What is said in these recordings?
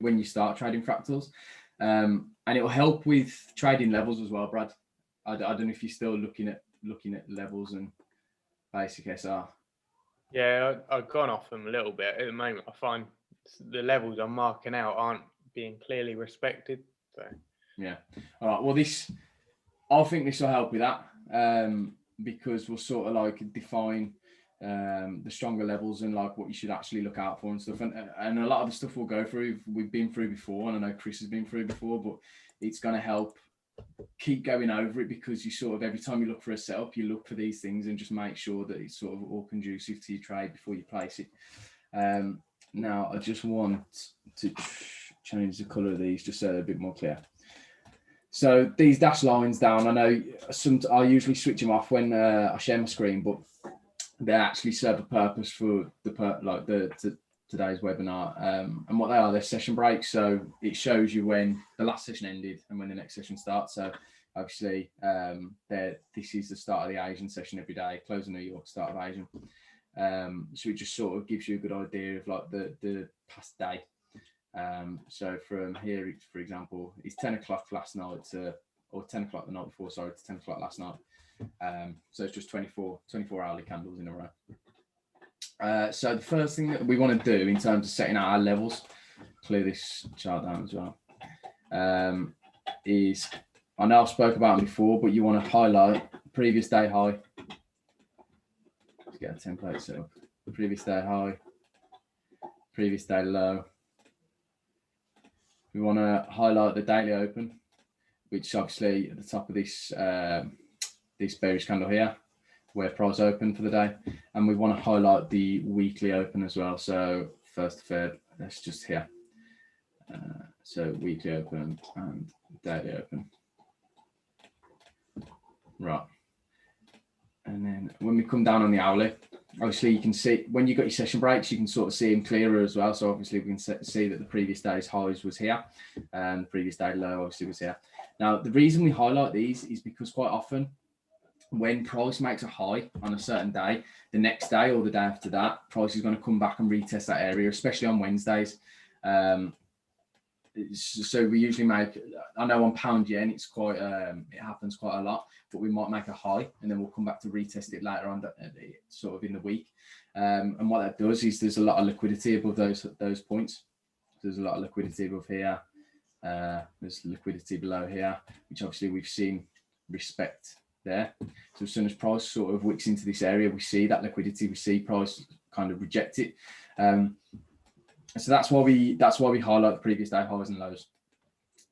when you start trading fractals, and it will help with trading levels as well, Brad. I don't know if you're still looking at levels and basic SR. Yeah, I've gone off them a little bit at the moment. I find the levels I'm marking out aren't being clearly respected. So yeah, all right. Well, I think this will help with that, because we'll sort of like define the stronger levels and like what you should actually look out for and stuff. And a lot of the stuff we'll go through, we've been through before, and I know Chris has been through before, but it's going to help keep going over it, because you sort of, every time you look for a setup, you look for these things and just make sure that it's sort of all conducive to your trade before you place it. Now, I just want to change the colour of these just so they're a bit more clear. So these dashed lines down, I know I usually switch them off when I share my screen, but they actually serve a purpose for today's webinar. And what they are, they're session breaks. So it shows you when the last session ended and when the next session starts. So obviously, this is the start of the Asian session every day, close of New York, start of Asian. So it just sort of gives you a good idea of like the past day. So from here, for example, it's 10 o'clock last night or 10 o'clock the night before, sorry, to 10 o'clock last night. So it's just 24 hourly candles in a row. So the first thing that we want to do in terms of setting out our levels, clear this chart down as well, is, I know I've spoke about them before, but you want to highlight previous day high. Let's get a template set up. Previous day high, previous day low. We want to highlight the daily open, which obviously at the top of this this bearish candle here, where price open for the day, and we want to highlight the weekly open as well. So first to third, that's just here. So weekly open and daily open. Right. And then when we come down on the hourly, obviously you can see when you've got your session breaks, you can sort of see them clearer as well. So obviously we can see that the previous day's highs was here and the previous day low obviously was here. Now, the reason we highlight these is because quite often when price makes a high on a certain day, the next day or the day after that, price is going to come back and retest that area, especially on Wednesdays. So we usually make, I know on pound yen, it's quite, it happens quite a lot, but we might make a high and then we'll come back to retest it later on, sort of in the week. And what that does is there's a lot of liquidity above those points. There's a lot of liquidity above here. There's liquidity below here, which obviously we've seen respect there. So as soon as price sort of wicks into this area, we see that liquidity, we see price kind of reject it. So that's why we highlight the previous day highs and lows,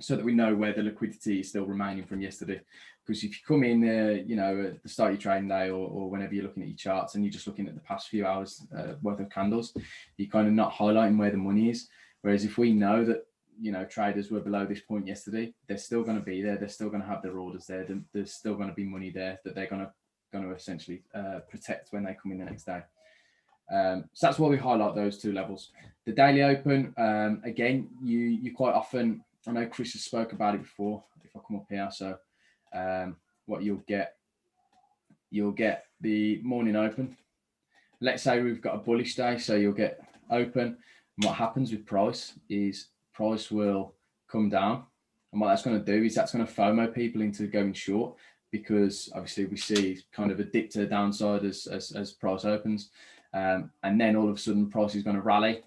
so that we know where the liquidity is still remaining from yesterday. Because if you come in, you know, at the start of your trading day or whenever you're looking at your charts and you're just looking at the past few hours worth of candles, you're kind of not highlighting where the money is. Whereas if we know that, you know, traders were below this point yesterday, they're still going to be there. They're still going to have their orders there. There's still going to be money there that they're going to essentially protect when they come in the next day. So that's why we highlight those two levels. The daily open, again, you quite often, I know Chris has spoke about it before, if I come up here. So what you'll get the morning open. Let's say we've got a bullish day, so you'll get open. And what happens with price is price will come down. And what that's going to do is that's going to FOMO people into going short, because obviously we see kind of a dip to the downside as price opens. And then all of a sudden price is going to rally.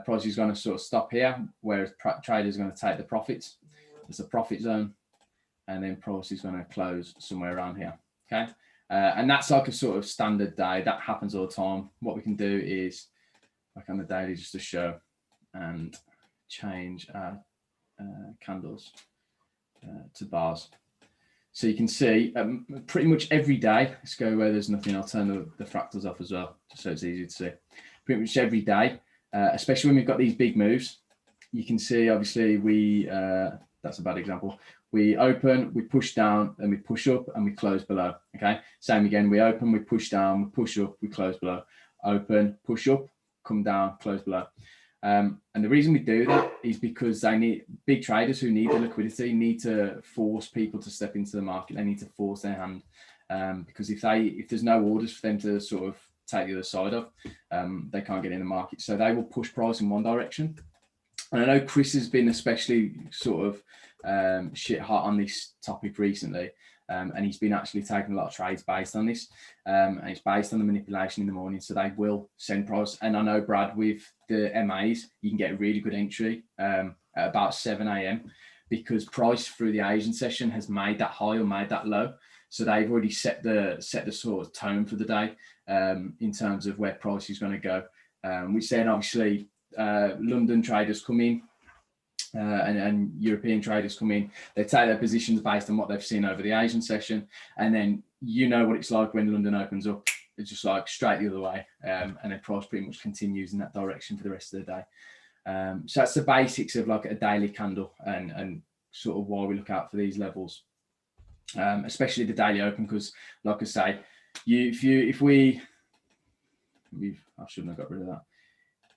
Price is going to sort of stop here, whereas traders are going to take the profits. There's a profit zone, and then price is going to close somewhere around here. Okay, and that's like a sort of standard day. That happens all the time. What we can do is, like on the daily, just to show, and change our candles to bars. So you can see pretty much every day, let's go where there's nothing, I'll turn the fractals off as well, just so it's easy to see. Pretty much every day, especially when we've got these big moves, you can see obviously that's a bad example. We open, we push down, and we push up, and we close below, okay? Same again, we open, we push down, we push up, we close below. Open, push up, come down, close below. And the reason we do that is because they need, big traders who need the liquidity need to force people to step into the market. They need to force their hand, because if there's no orders for them to sort of take the other side of, they can't get in the market. So they will push price in one direction, And I know Chris has been especially sort of shit hot on this topic recently. And he's been actually taking a lot of trades based on this. And it's based on the manipulation in the morning. So they will send price. And I know, Brad, with the MAs, you can get a really good entry at about 7 a.m. because price through the Asian session has made that high or made that low. So they've already set the sort of tone for the day in terms of where price is going to go. Which then obviously London traders come in and European traders come in. They take their positions based on what they've seen over the Asian session. And then you know what it's like when London opens up. It's just like straight the other way. And then price pretty much continues in that direction for the rest of the day. So that's the basics of like a daily candle and sort of why we look out for these levels, especially the daily open, because like I say, I shouldn't have got rid of that.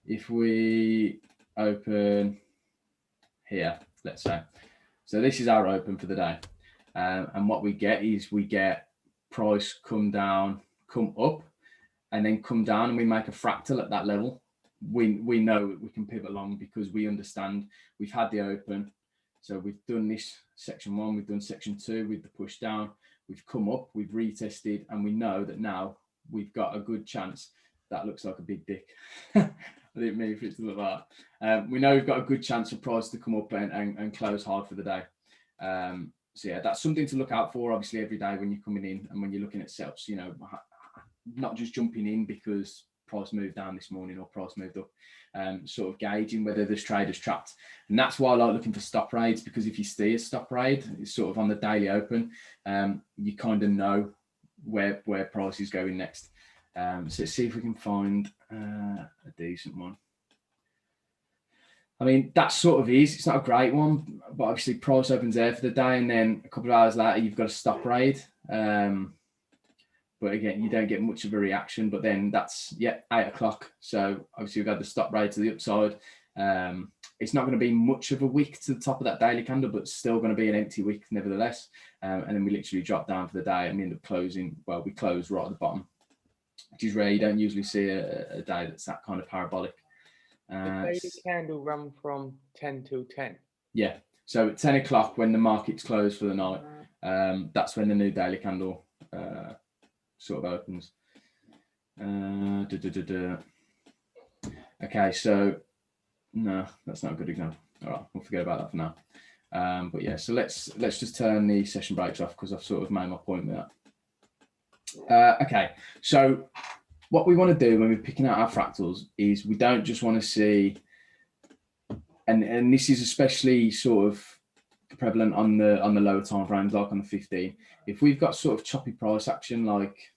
If we open here, let's say, so this is our open for the day, and what we get is we get price come down, come up, and then come down, and we make a fractal at that level. We know we can pivot long because we understand we've had the open, so we've done this section 1, we've done section 2 with the push down, we've come up, we've retested, and we know that now we've got a good chance. That looks like a big dick. I didn't mean for it to look like that. We know we've got a good chance for price to come up and close hard for the day. So yeah, that's something to look out for, obviously, every day when you're coming in and when you're looking at setups, you know, not just jumping in because price moved down this morning or price moved up, sort of gauging whether this trader's trapped. And that's why I like looking for stop raids, because if you see a stop raid, it's sort of on the daily open, you kind of know where price is going next. So let's see if we can find a decent one. I mean, that sort of is, it's not a great one, but obviously price opens there for the day, and then a couple of hours later, you've got a stop raid. But again, you don't get much of a reaction, but then that's, 8 o'clock. So obviously we've got the stop raid to the upside. It's not going to be much of a wick to the top of that daily candle, but still going to be an empty wick nevertheless. And then we literally drop down for the day and we end up closing, well, we close right at the bottom, which is rare. You don't usually see a day that's that kind of parabolic. The daily candle run from 10 till 10. Yeah. So at 10 o'clock when the market's closed for the night, that's when the new daily candle sort of opens. Okay, so no, that's not a good example. All right, we'll forget about that for now. But yeah, so let's just turn the session breaks off because I've sort of made my point with that. Okay, so what we want to do when we're picking out our fractals is we don't just want to see, and this is especially sort of prevalent on the lower time frames, like on the 15. If we've got sort of choppy price action, like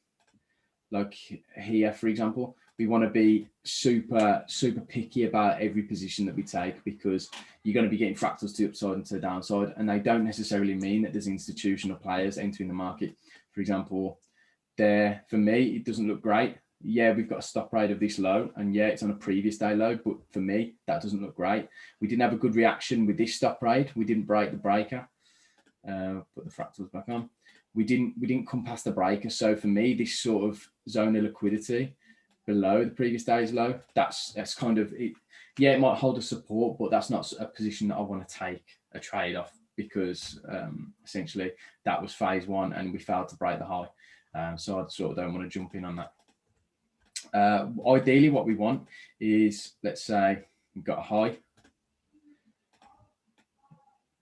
here, for example, we want to be super picky about every position that we take, because you're going to be getting fractals to the upside and to the downside, and they don't necessarily mean that there's institutional players entering the market. For example, there, for me, it doesn't look great. Yeah, we've got a stop rate of this low, and yeah, it's on a previous day low, but for me, that doesn't look great. We didn't have a good reaction with this stop rate. We didn't break the breaker. Put the fractals back on. We didn't come past the breaker. So for me, this sort of zone of liquidity below the previous day's low, that's kind of it. Yeah, it might hold a support, but that's not a position that I want to take a trade off, because essentially that was phase 1 and we failed to break the high. So I sort of don't want to jump in on that. Ideally, what we want is, let's say we've got a high.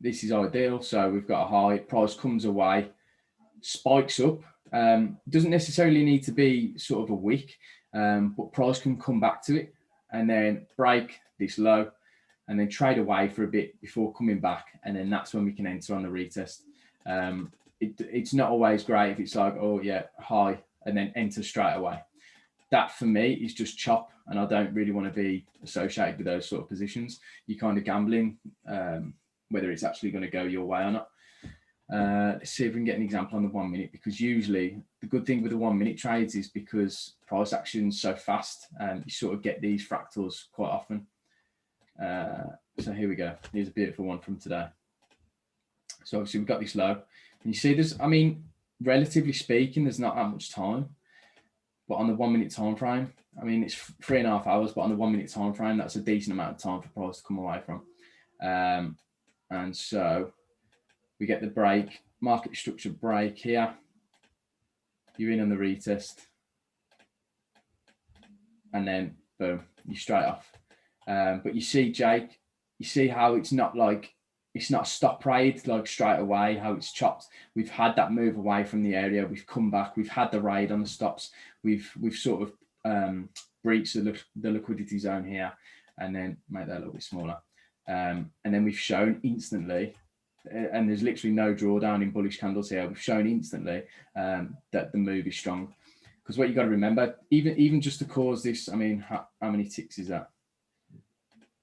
This is ideal. So we've got a high, price comes away, spikes up. Doesn't necessarily need to be sort of a wick, but price can come back to it and then break this low and then trade away for a bit before coming back. And then that's when we can enter on the retest. It's not always great if it's like, oh yeah, high, and then enter straight away. That for me is just chop, and I don't really want to be associated with those sort of positions. You're kind of gambling whether it's actually going to go your way or not. Let's see if we can get an example on the 1 minute, because usually the good thing with the 1 minute trades is because price action's so fast, you sort of get these fractals quite often. So here we go. Here's a beautiful one from today. So obviously we've got this low, and you see there's, I mean, relatively speaking, there's not that much time. but on the 1 minute time frame, I mean, it's 3.5 hours, but on the 1 minute time frame, that's a decent amount of time for price to come away from. And so we get the break, market structure break here. You're in on the retest, and then boom, you're straight off. But you see, Jake, you see how it's not a stop raid like straight away, how it's chopped. We've had that move away from the area. We've come back. We've had the raid on the stops. We've sort of breached the liquidity zone here, and then make that a little bit smaller. And then we've shown instantly, and there's literally no drawdown in bullish candles here. We've shown instantly that the move is strong. Because what you got to remember, even just to cause this, I mean, how many ticks is that?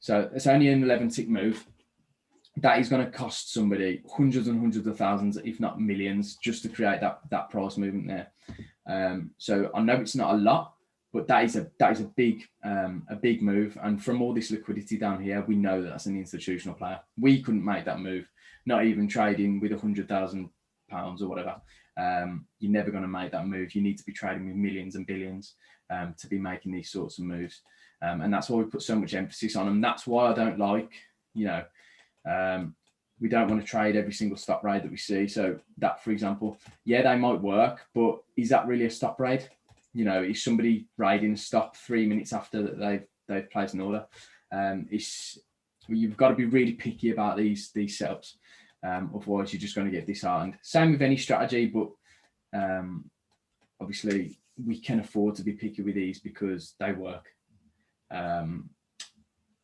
So it's only an 11 tick move. That is going to cost somebody hundreds and hundreds of thousands, if not millions, just to create that price movement there. So I know it's not a lot, but that is a big move. And from all this liquidity down here, we know that that's an institutional player. We couldn't make that move, not even trading with £100,000 or whatever. You're never going to make that move. You need to be trading with millions and billions to be making these sorts of moves. And that's why we put so much emphasis on them. That's why I don't like, we don't want to trade every single stop raid that we see. So that, for example, yeah, they might work, but is that really a stop raid? Is somebody raiding a stop 3 minutes after that they've placed an order? You've got to be really picky about these setups. Otherwise, you're just going to get disheartened. Same with any strategy, but obviously we can afford to be picky with these because they work.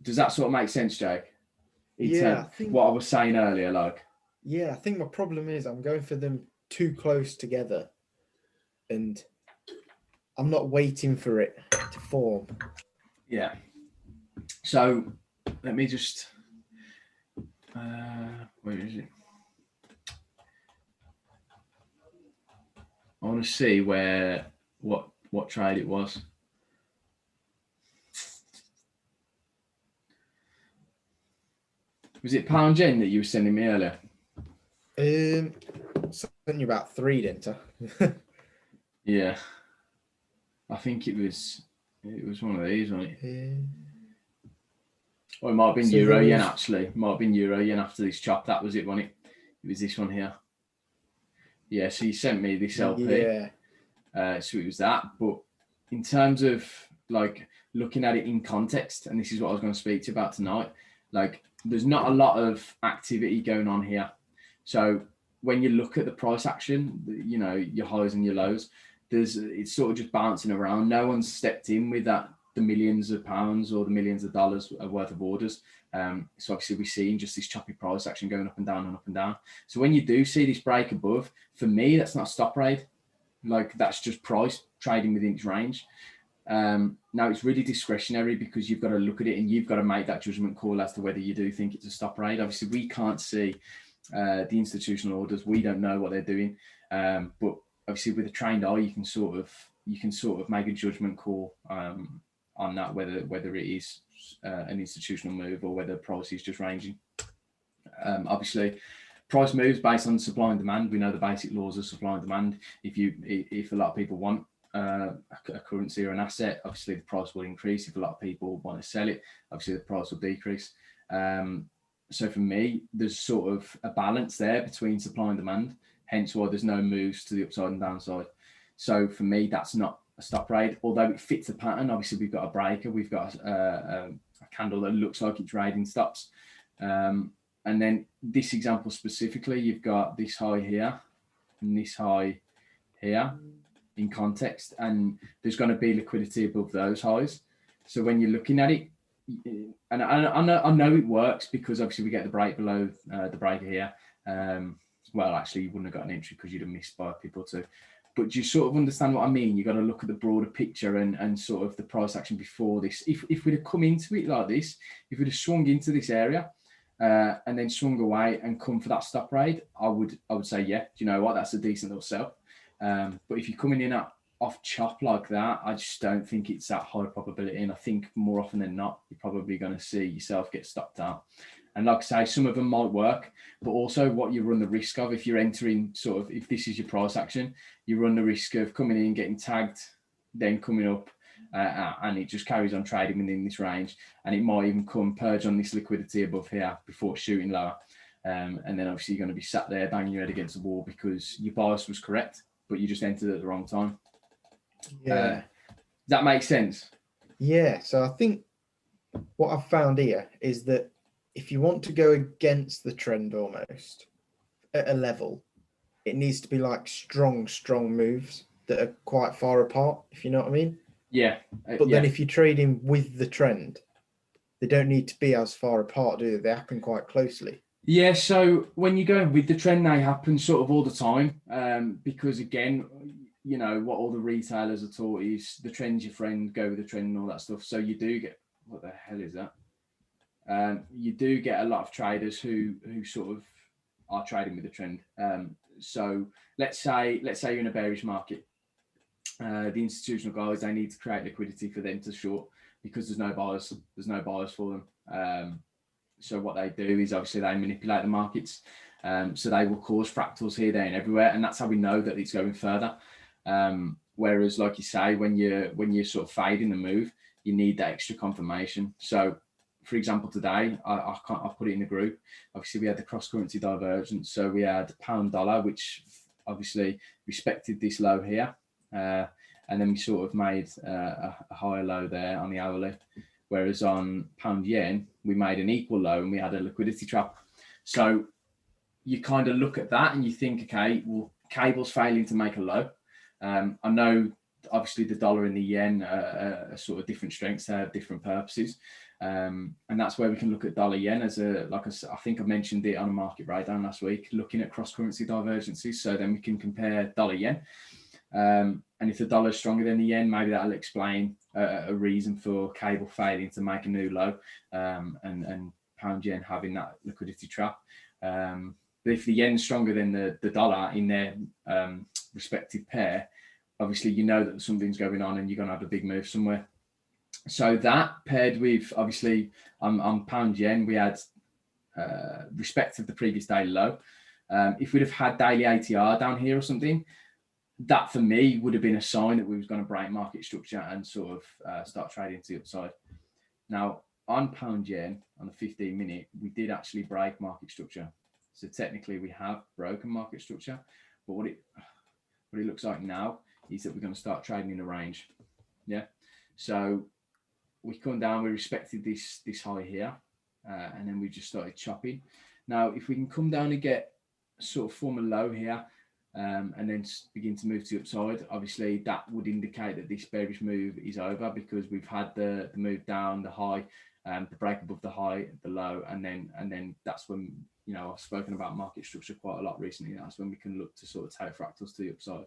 Does that sort of make sense, Jake? I think what I was saying earlier, I think my problem is I'm going for them too close together, and I'm not waiting for it to form. Yeah. So let me just. Where is it? I want to see what trade it was. Was it pound yen that you were sending me earlier? Sent you about 3, didn't I? Yeah. I think it was one of these, wasn't it? Or it might have been Euro yen, actually. It might have been Euro yen after this chop. That was it, wasn't it? It was this one here. Yeah, so you sent me this LP. Yeah. So it was that. But in terms of looking at it in context, and this is what I was going to speak to you about tonight, there's not a lot of activity going on here. So when you look at the price action, your highs and your lows, it's sort of just bouncing around. No one's stepped in with the millions of pounds or the millions of dollars worth of orders. So obviously we're seeing just this choppy price action going up and down and up and down. So when you do see this break above, for me, that's not a stop raid. That's just price trading within its range. Now it's really discretionary because you've got to look at it and you've got to make that judgment call as to whether you do think it's a stop raid. Obviously, we can't see the institutional orders. We don't know what they're doing. But obviously, with a trained eye, you can sort of make a judgment call on that, whether it is an institutional move or whether price is just ranging. Obviously, price moves based on supply and demand. We know the basic laws of supply and demand. If a lot of people want a currency or an asset, obviously the price will increase. If a lot of people want to sell it, obviously the price will decrease. So for me, there's sort of a balance there between supply and demand, hence why there's no moves to the upside and downside. So for me, that's not a stop raid, although it fits the pattern. Obviously, we've got a breaker, we've got a candle that looks like it's trading stops. And then this example specifically, you've got this high here and this high here in context, and there's going to be liquidity above those highs. So when you're looking at it, and I know it works because obviously we get the break below the breaker here. Well, actually, you wouldn't have got an entry because you'd have missed by people too. But you sort of understand what I mean. You've got to look at the broader picture and sort of the price action before this. If we'd have come into it like this, if we'd have swung into this area and then swung away and come for that stop raid, I would say, yeah, do you know what? That's a decent little sell. But if you're coming in off chop like that, I just don't think it's that high probability. And I think more often than not, you're probably going to see yourself get stopped out. And like I say, some of them might work, but also what you run the risk of if you're entering if this is your price action, you run the risk of coming in, getting tagged then coming up, and it just carries on trading within this range, and it might even come purge on this liquidity above here before shooting lower. And then obviously you're going to be sat there banging your head against the wall because your bias was correct, but you just entered at the wrong time. Yeah. Does that make sense? Yeah. So I think what I've found here is that if you want to go against the trend almost at a level, it needs to be like strong moves that are quite far apart, if you know what I mean. Yeah. But then if you're trading with the trend, they don't need to be as far apart, do they? They happen quite closely. Yeah, so when you go with the trend, they happen sort of all the time, because again, you know what all the retailers are taught is the trend's your friend, go with the trend and all that stuff. So you do get, what the hell is that? You do get a lot of traders who sort of are trading with the trend. So let's say you're in a bearish market. The institutional guys, they need to create liquidity for them to short because there's no buyers for them. So what they do is obviously they manipulate the markets. So they will cause fractals here, there, and everywhere, and that's how we know that it's going further. Whereas, like you say, when you're sort of fading the move, you need that extra confirmation. So, for example, today I put it in the group. Obviously, we had the cross currency divergence. So we had pound dollar, which obviously respected this low here, and then we sort of made a higher low there on the hourly. Whereas on pound yen, we made an equal low and we had a liquidity trap. So you kind of look at that and you think, okay, well, cable's failing to make a low. I know obviously the dollar and the yen are sort of different strengths, they have different purposes. And that's where we can look at dollar yen as I think I mentioned it on a market breakdown last week, looking at cross currency divergences. So then we can compare dollar yen. And if the dollar is stronger than the yen, maybe that'll explain a reason for cable failing to make a new low, and pound yen having that liquidity trap. But if the yen's stronger than the dollar in their respective pair, obviously you know that something's going on and you're going to have a big move somewhere. So that paired with obviously on pound yen, we had respect of the previous daily low. If we'd have had daily ATR down here or something, that for me would have been a sign that we was going to break market structure and sort of start trading to the upside. Now on pound yen on the 15-minute, we did actually break market structure. So technically we have broken market structure, but what it looks like now is that we're going to start trading in a range. Yeah. So we come down, we respected this high here, and then we just started chopping. Now, if we can come down and get sort of form a low here, and then begin to move to the upside, obviously that would indicate that this bearish move is over because we've had the move down, the high, the break above the high, the low, and then that's when, you know, I've spoken about market structure quite a lot recently. That's when we can look to sort of take fractals to the upside.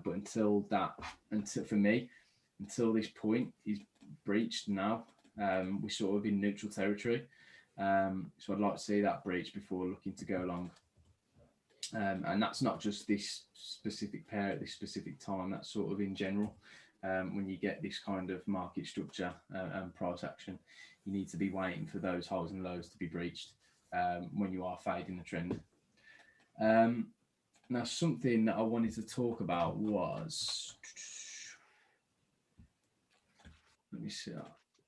But until for me, until this point is breached now, we're sort of in neutral territory. So I'd like to see that breach before looking to go long. And that's not just this specific pair at this specific time, that's sort of in general. When you get this kind of market structure and price action, you need to be waiting for those highs and lows to be breached when you are fading the trend. Now, something that I wanted to talk about was, let me see,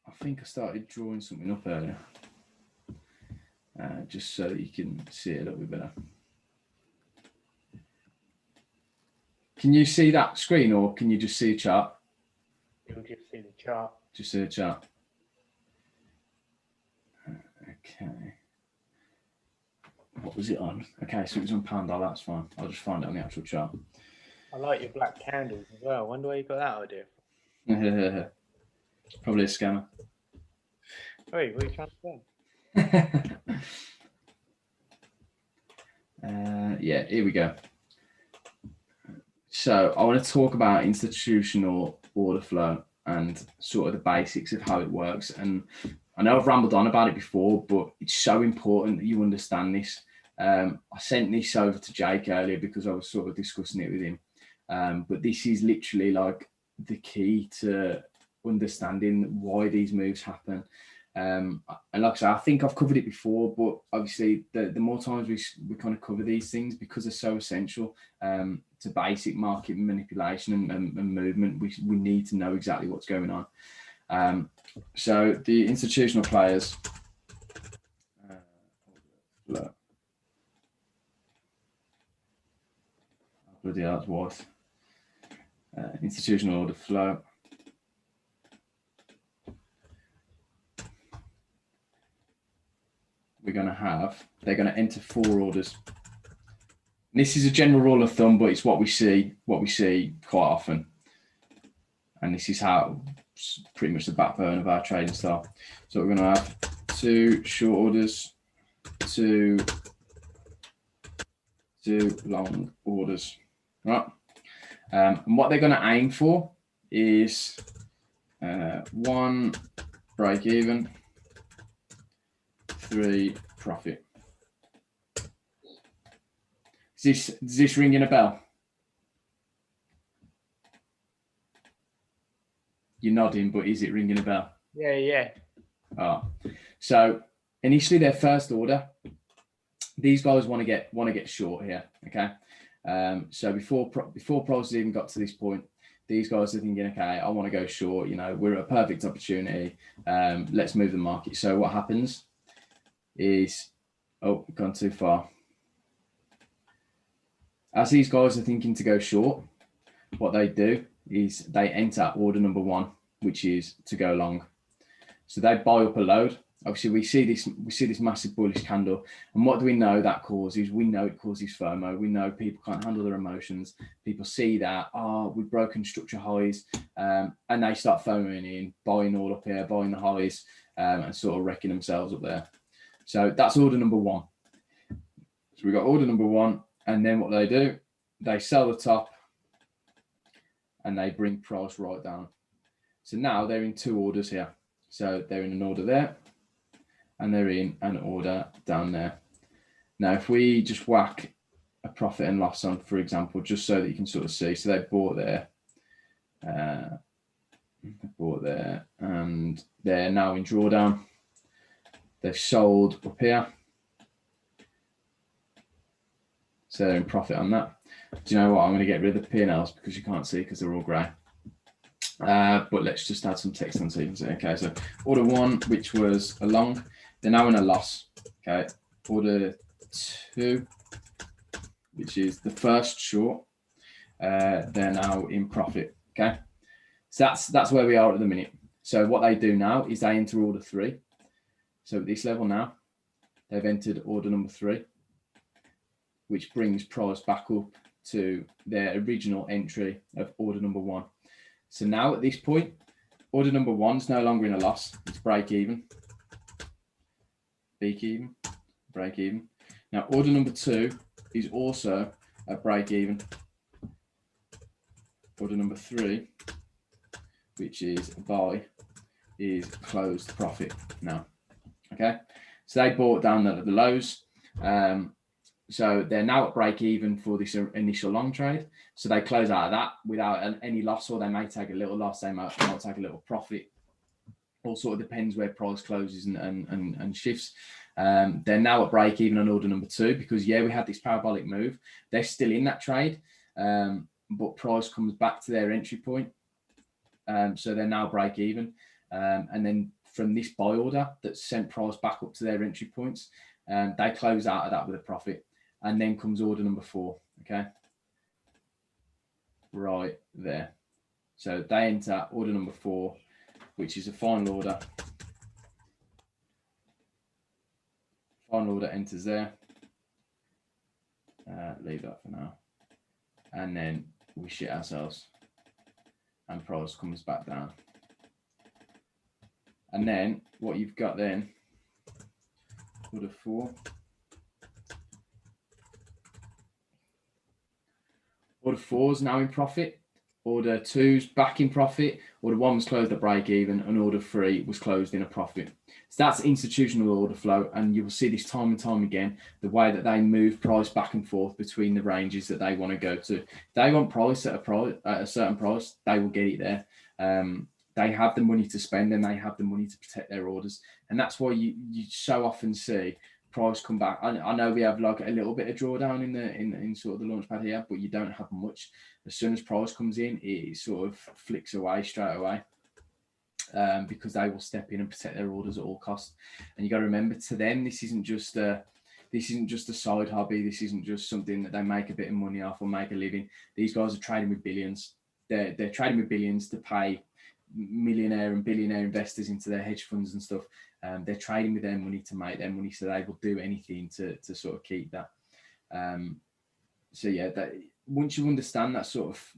I think I started drawing something up earlier, just so that you can see it a little bit better. Can you see that screen, or can you just see a chart? You'll just see the chart. Just see a chart. Okay. What was it on? Okay, so it was on pound dollar, that's fine. I'll just find it on the actual chart. I like your black candles as well. I wonder where you got that idea from. Probably a scammer. Wait, what are you trying to say? Yeah, here we go. So I want to talk about institutional order flow and sort of the basics of how it works. And I know I've rambled on about it before, but it's so important that you understand this. I sent this over to Jake earlier because I was sort of discussing it with him. But this is literally like the key to understanding why these moves happen. And like I say, I think I've covered it before, but obviously the more times we kind of cover these things, because they're so essential to basic market manipulation and movement, we need to know exactly what's going on. So the institutional players, bloody hell, it's worth. Institutional order flow. We're going to have, they're going to enter 4 orders. This is a general rule of thumb, but it's what we see quite often. And this is how pretty much the backbone of our trading style. So we're going to have 2 short orders, 2 long orders, right? And what they're going to aim for is 1 break even, 3 profit. Is this ringing a bell? You're nodding, but is it ringing a bell? Yeah. Oh, so initially their first order, these guys want to get short here. Okay, so before prices even got to this point, these guys are thinking, okay, I want to go short. You know, we're at a perfect opportunity. Let's move the market. So what happens is, oh, we've gone too far. As these guys are thinking to go short, what they do is they enter order number 1, which is to go long. So they buy up a load. Obviously, we see this massive bullish candle, and what do we know that causes? We know it causes FOMO. We know people can't handle their emotions. People see that, we've broken structure highs, and they start FOMOing in, buying all up here, buying the highs, and sort of wrecking themselves up there. So that's order number 1. So we got order number 1, and then what they do, they sell the top, and they bring price right down. So now they're in 2 orders here. So they're in an order there, and they're in an order down there. Now, if we just whack a profit and loss on, for example, just so that you can sort of see. So they bought there, and they're now in drawdown. They've sold up here. So they're in profit on that. Do you know what? I'm going to get rid of the P&Ls because you can't see because they're all grey. But let's just add some text on so you can see. Okay, so order 1, which was a long, they're now in a loss. Okay, order 2, which is the first short, they're now in profit. Okay, so that's where we are at the minute. So what they do now is they enter order 3. So at this level now, they've entered order number 3, which brings price back up to their original entry of order number 1. So now at this point, order number 1 is no longer in a loss. It's break even, break even. Now order number 2 is also a break even. Order number 3, which is a buy, is closed profit now. Okay, so they bought down at the lows. So they're now at break even for this initial long trade. So they close out of that without any loss, or they may take a little loss. They might take a little profit. All sort of depends where price closes and shifts. They're now at break even on order number 2 because, yeah, we had this parabolic move. They're still in that trade, but price comes back to their entry point. So they're now break even. And then from this buy order that sent price back up to their entry points, they close out of that with a profit. And then comes order number 4, okay? Right there. So they enter order number 4, which is a final order. Final order enters there. Leave that for now. And then we shit ourselves. And price comes back down. And then what you've got then, order 4. Order 4 is now in profit. Order 2's back in profit. Order 1 was closed at break even, and order 3 was closed in a profit. So that's institutional order flow, and you will see this time and time again, the way that they move price back and forth between the ranges that they want to go to. If they want price at a certain price, they will get it there. they have the money to spend and they have the money to protect their orders. And that's why you so often see price come back. I know we have like a little bit of drawdown in sort of the launch pad here, but you don't have much. As soon as price comes in, it sort of flicks away straight away, because they will step in and protect their orders at all costs. And you got to remember, to them, this isn't just a side hobby. This isn't just something that they make a bit of money off or make a living. These guys are trading with billions. They're trading with billions to pay millionaire and billionaire investors into their hedge funds and stuff. They're trading with their money to make their money, so they will do anything to sort of keep that. So yeah, that once you understand that sort of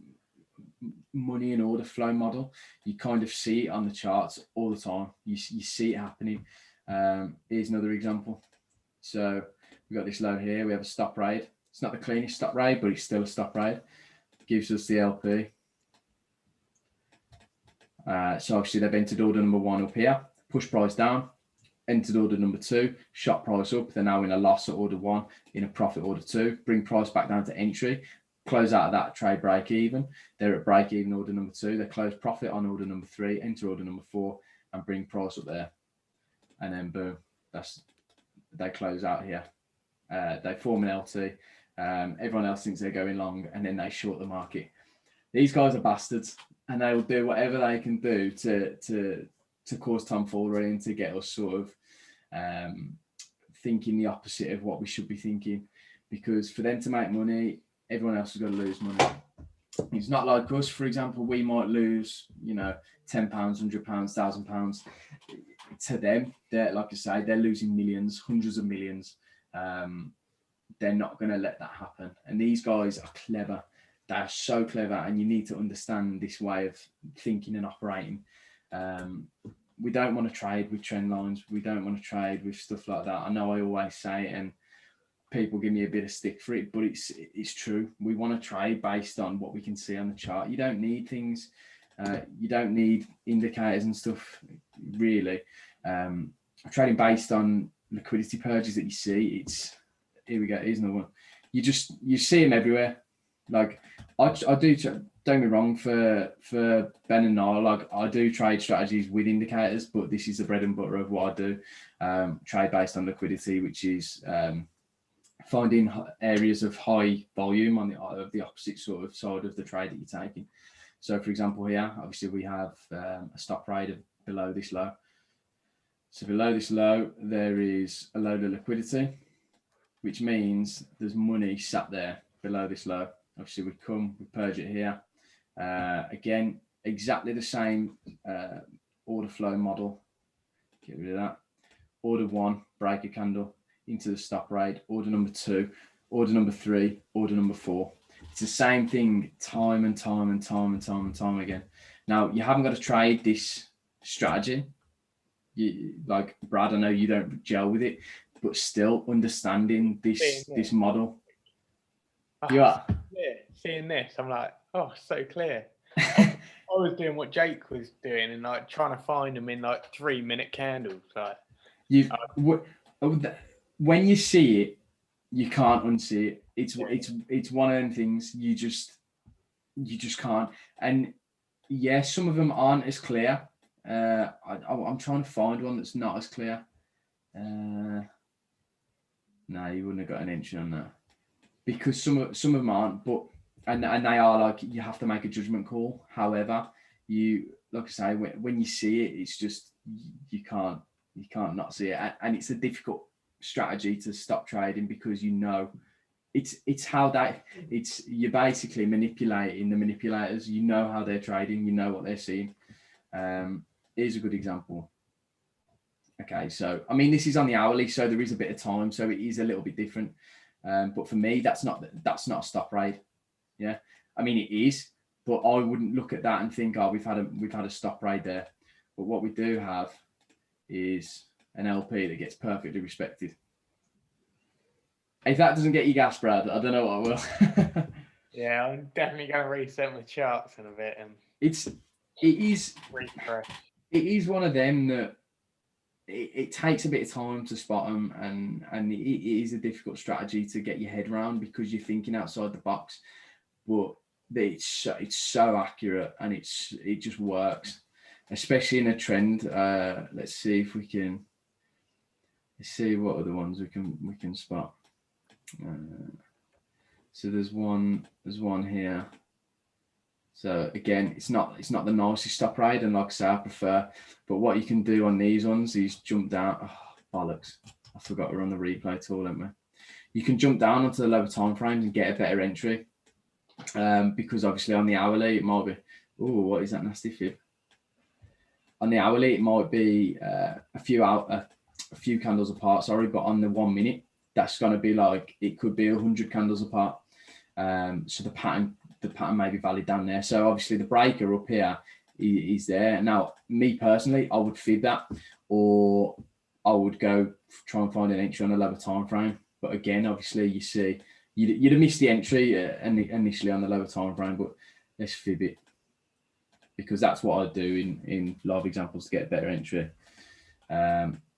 money and order flow model, you kind of see it on the charts all the time. You see it happening. Here's another example. So we've got this low here. We have a stop raid. It's not the cleanest stop raid, but it's still a stop raid. Gives us the LP. So obviously they've entered order number 1 up here, push price down, entered order number 2, shot price up. They're now in a loss at order 1, in a profit order 2, bring price back down to entry, close out of that trade break even. They're at break even order number 2. They close profit on order number 3, enter order number 4, and bring price up there. And then boom, they close out here. They form an LT. Everyone else thinks they're going long, and then they short the market. These guys are bastards, and they will do whatever they can do to cause tomfoolery and to get us sort of thinking the opposite of what we should be thinking. Because for them to make money, everyone else has got to lose money. It's not like us, for example. We might lose, £10, £100, £1,000. To them, they're, like I say, they're losing millions, hundreds of millions. They're not going to let that happen. And these guys are clever. They're so clever, and you need to understand this way of thinking and operating. We don't want to trade with trend lines. We don't want to trade with stuff like that. I know I always say it, and people give me a bit of stick for it, but it's true. We want to trade based on what we can see on the chart. You don't need things. You don't need indicators and stuff, really. Trading based on liquidity purges that you see. Here we go. Here's another one. You see them everywhere. Like I do. Don't get me wrong. For Ben and Niall, like I do trade strategies with indicators, but this is the bread and butter of what I do. Trade based on liquidity, which is finding areas of high volume on the opposite sort of side of the trade that you're taking. So, for example, here, obviously, we have a stop rate of below this low. So below this low, there is a load of liquidity, which means there's money sat there below this low. Obviously, we purge it here. Again, exactly the same order flow model. Get rid of that. Order 1, break a candle into the stop rate. Order number 2, order number 3, order number 4. It's the same thing time and time again. Now, you haven't got to trade this strategy. Like Brad, I know you don't gel with it, but still understanding this model. You are? Yeah, seeing this, I'm like, oh, so clear. I was doing what Jake was doing and like trying to find them in like 3-minute candles. Like when you see it, you can't unsee it. It's one of them things you just can't. And yeah, some of them aren't as clear. I'm trying to find one that's not as clear. No, you wouldn't have got an entry on that, because some of them aren't. But and they are like, you have to make a judgment call. However, like I say, when you see it, it's just you can't not see it, and it's a difficult strategy to stop trading, because you're basically manipulating the manipulators. You know how they're trading, you know what they're seeing. Here's a good example. Okay, so I mean, this is on the hourly, so there is a bit of time, so it is a little bit different. But for me, that's not a stop rate. Yeah, I mean it is, but I wouldn't look at that and think, oh, we've had a stop rate there. But what we do have is an LP that gets perfectly respected. If that doesn't get you gas, Brad, I don't know what will. Yeah, I'm definitely going to reset my charts in a bit, and it is refresh. It is one of them that it takes a bit of time to spot them, and it is a difficult strategy to get your head around, because you're thinking outside the box. But it's so accurate, and it just works. especially in a trend. Let's see if we can. Let's see what other ones we can spot. So there's one here. So again, it's not the nicest stop rate, and like I say, I prefer. But what you can do on these ones is jump down. Oh, bollocks! I forgot we're on the replay tool, aren't we? You can jump down onto the lower time frames and get a better entry. Because obviously on the hourly it might be. Oh, what is that nasty fib? On the hourly it might be a few candles apart. Sorry, but on the 1 minute, that's going to be like it could be 100 candles apart. So the pattern may be valid down there. So obviously the breaker up here is there. Now, me personally, I would fib that, or I would go try and find an entry on a lower time frame. But again, obviously, you see, you'd have missed the entry initially on the lower time frame, but let's fib it, because that's what I do in live examples to get a better entry.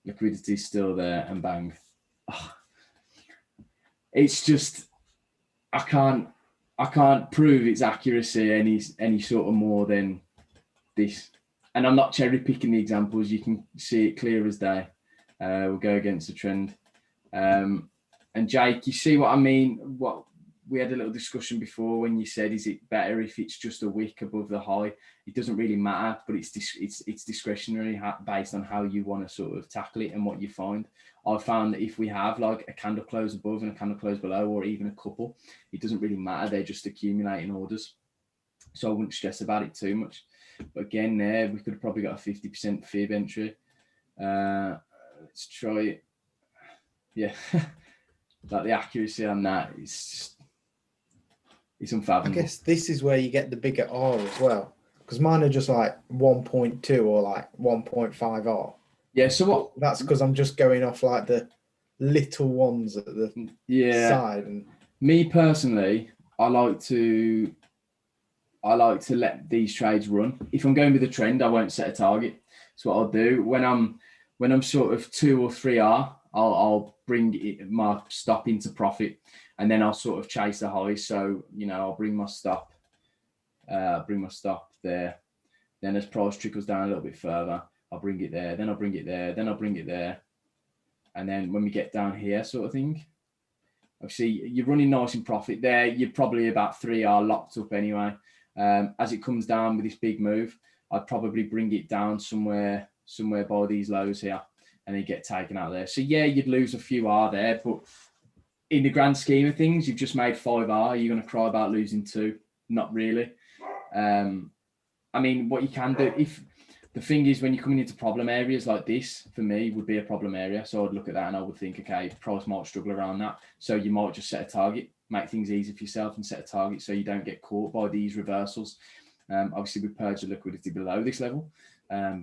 Liquidity is still there, and bang. Oh, it's just, I can't prove its accuracy any sort of more than this. And I'm not cherry picking the examples. You can see it clear as day. We'll go against the trend. And Jake, you see what I mean? What we had a little discussion before when you said, is it better if it's just a wick above the high? It doesn't really matter, but it's discretionary based on how you want to sort of tackle it and what you find. I've found that if we have like a candle close above and a candle close below, or even a couple, it doesn't really matter. They're just accumulating orders. So I wouldn't stress about it too much. But again, there, we could have probably got a 50% fib entry. Let's try it. Yeah. Like the accuracy on that is it's unfathomable. I guess this is where you get the bigger R as well, because mine are just like 1.2 or like 1.5 R. Yeah, so what? That's because I'm just going off like the little ones at the side. And me personally, I like to let these trades run. If I'm going with a trend, I won't set a target. That's what I'll do. When I'm sort of 2 or 3 R, I'll bring my stop into profit, and then I'll sort of chase the highs. So, I'll bring my stop there. Then as price trickles down a little bit further, I'll bring it there. Then I'll bring it there. Then I'll bring it there. And then when we get down here, sort of thing, obviously you're running nice in profit there. You're probably about 3 R locked up anyway. As it comes down with this big move, I'd probably bring it down somewhere by these lows here, and then get taken out there. So yeah, you'd lose a few R there, but in the grand scheme of things, you've just made 5 R. You're going to cry about losing 2? Not really. I mean, what you can do, if the thing is, when you're coming into problem areas like this, for me, would be a problem area. So I'd look at that and I would think, okay, price might struggle around that. So you might just set a target, make things easy for yourself and set a target so you don't get caught by these reversals. Obviously, we purge the liquidity below this level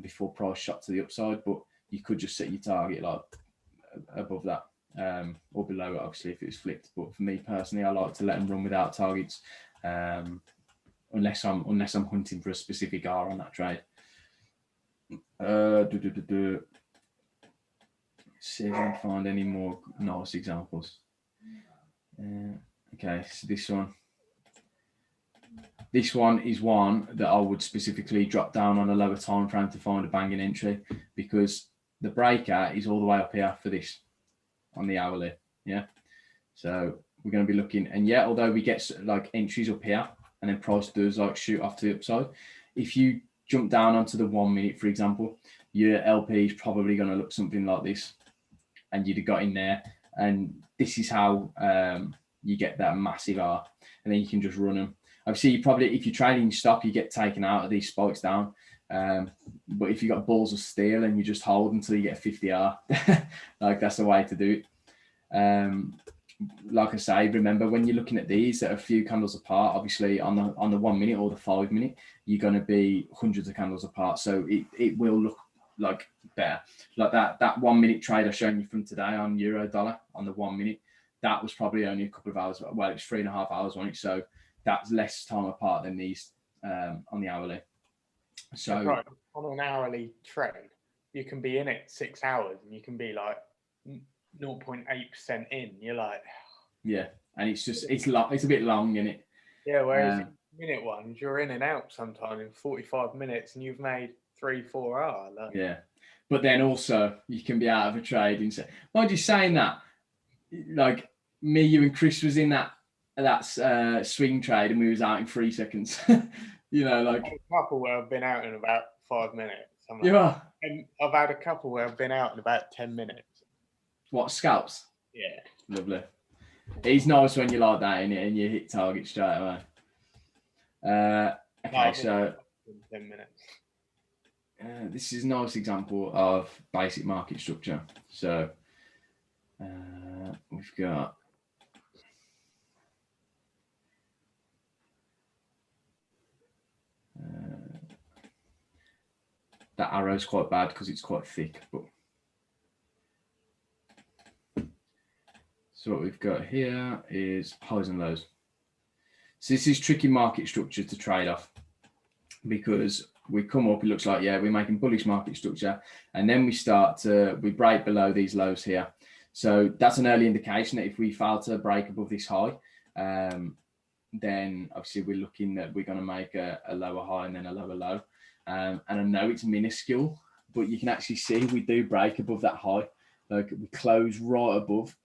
before price shot to the upside, but you could just set your target like above that or below it, obviously, if it was flipped. But for me personally, I like to let them run without targets unless I'm hunting for a specific R on that trade. Let's see if I can find any more nice examples. Okay, so this one is one that I would specifically drop down on a lower time frame to find a banging entry, because the breaker is all the way up here for this on the hourly. Yeah, so we're going to be looking, and yeah, although we get like entries up here and then price does like shoot off to the upside, if you jump down onto the 1 minute, for example, your LP is probably going to look something like this, and you'd have got in there, and this is how you get that massive R, and then you can just run them. Obviously, you probably, if you're trading stop, you get taken out of these spikes down. But if you got balls of steel and you just hold until you get 50 R, like that's the way to do it. Like I say, remember when you're looking at these that are a few candles apart, obviously on the 1 minute or the 5 minute, you're going to be hundreds of candles apart. So it will look like better. Like that 1 minute trade I've shown you from today on euro dollar on the 1 minute, that was probably only a couple of hours. Well, it's 3.5 hours on it. So that's less time apart than these on the hourly. So right, on an hourly trade, you can be in it 6 hours and you can be like 0.8% in. You're like, yeah, and it's a bit long, isn't it? Yeah, whereas in minute ones, you're in and out sometime in 45 minutes and you've made 3-4 hours. Like. Yeah, but then also you can be out of a trade and say, mind you saying that, like me, you and Chris was in that swing trade and we was out in 3 seconds. You know, like I've had a couple where I've been out in about 5 minutes. Yeah. And I've had a couple where I've been out in about 10 minutes. What, scalps? Yeah. Lovely. He's nice when you like that, innit? And you hit target straight away. Okay, so 10 minutes. this is a nice example of basic market structure. So we've got that arrow's quite bad because it's quite thick, but so what we've got here is highs and lows. So this is tricky market structure to trade off because we come up, it looks like, yeah, we're making bullish market structure, and then we break below these lows here. So that's an early indication that if we fail to break above this high, then obviously we're looking that we're going to make a lower high and then a lower low. And I know it's minuscule, but you can actually see we do break above that high. Like we close right above.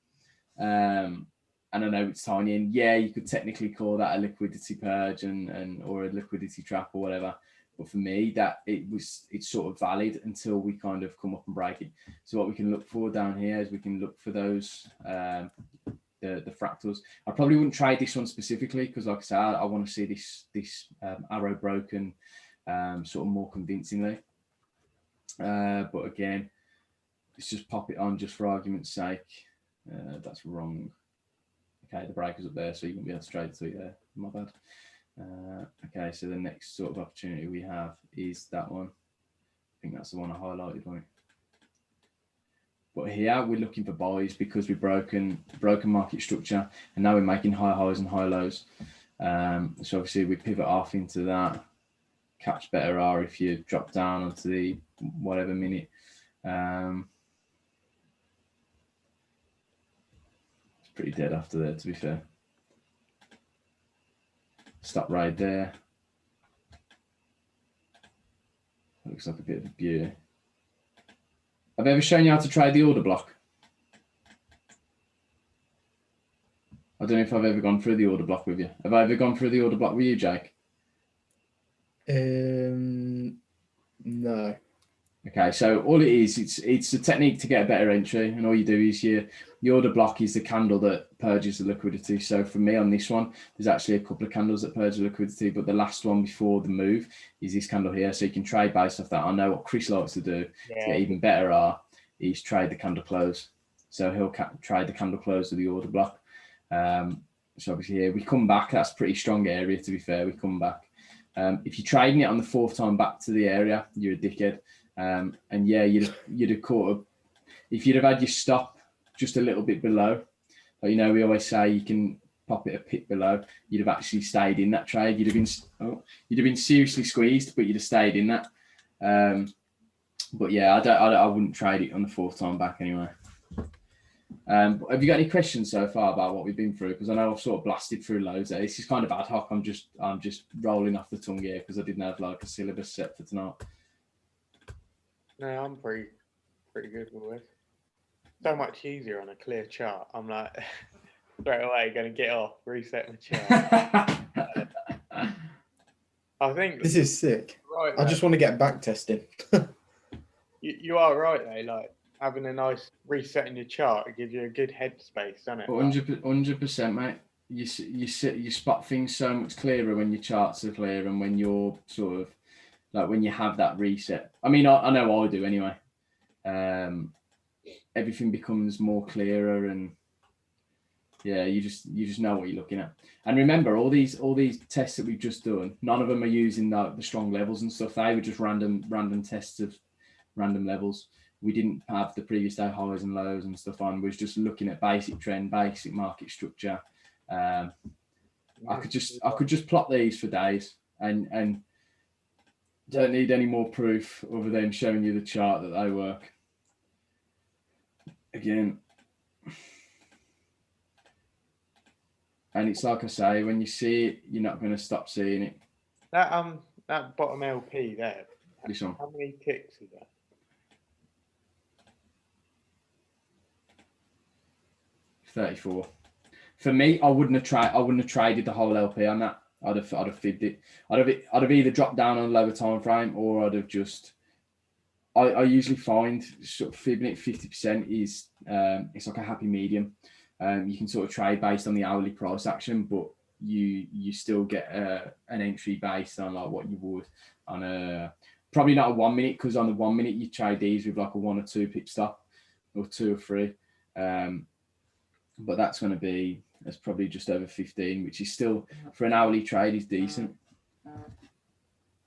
And I know it's tiny, and yeah, you could technically call that a liquidity purge or a liquidity trap or whatever. But for me, that it's sort of valid until we kind of come up and break it. So what we can look for down here is we can look for those the fractals. I probably wouldn't trade this one specifically because, like I said, I want to see this arrow broken sort of more convincingly. But again, let's just pop it on just for argument's sake. That's wrong. Okay, the breaker's up there, so you can be able to trade through there. My bad. Okay, so the next sort of opportunity we have is that one. I think that's the one I highlighted, right? But here we're looking for buys because we've broken market structure, and now we're making high highs and high lows. So obviously we pivot off into that. Catch better are if you drop down onto the whatever minute. It's pretty dead after there, to be fair. Stop right there. Looks like a bit of a beauty. Have I ever shown you how to trade the order block? I don't know if I've ever gone through the order block with you. Have I ever gone through the order block with you, Jake? No. Okay, so all it is, it's a technique to get a better entry, and all you do is the order block is the candle that purges the liquidity. So for me on this one, there's actually a couple of candles that purge the liquidity, but the last one before the move is this candle here. So you can trade based off that. I know what Chris likes to do to get even better is trade the candle close. So he'll trade the candle close of the order block. So obviously here we come back. That's a pretty strong area, to be fair. We come back. If you're trading it on the fourth time back to the area, you're a dickhead. And yeah, you'd have caught up. If you'd have had your stop just a little bit below, but you know, we always say you can pop it a pip below, you'd have actually stayed in that trade. You'd have been seriously squeezed, but you'd have stayed in that. But yeah, I wouldn't trade it on the fourth time back anyway. Have you got any questions so far about what we've been through? Because I know I've sort of blasted through loads there. This is kind of ad hoc. I'm just rolling off the tongue here because I didn't have like a syllabus set for tonight. No, I'm pretty good with it. So much easier on a clear chart. I'm like straight away going to get off, reset my chart. I think This is sick. Right, I just want to get back testing. you are right though. Like having a nice reset in your chart, it gives you a good headspace, doesn't it? 100%, mate. You spot things so much clearer when your charts are clear and when you're sort of like when you have that reset. I mean, I know I do anyway. Everything becomes more clearer, and yeah, you just know what you're looking at. And remember, all these tests that we've just done, none of them are using the strong levels and stuff. They were just random tests of random levels. We didn't have the previous day highs and lows and stuff on. We was just looking at basic trend, basic market structure. I could just plot these for days and don't need any more proof other than showing you the chart that they work. Again, and it's like I say, when you see it, you're not going to stop seeing it. That bottom LP there, This one. How many ticks is that? $34. For me, I wouldn't have traded the whole LP on that. I'd have fibbed it. I'd have either dropped down on a lower time frame, or I'd have just. I usually find sort of fibbing it 50% is it's like a happy medium. You can sort of trade based on the hourly price action, but you still get an entry based on like what you would on a probably not a 1 minute, because on the 1 minute you trade these with like a 1 or 2 pip stop or 2 or 3. But that's probably just over 15, which is still for an hourly trade is decent.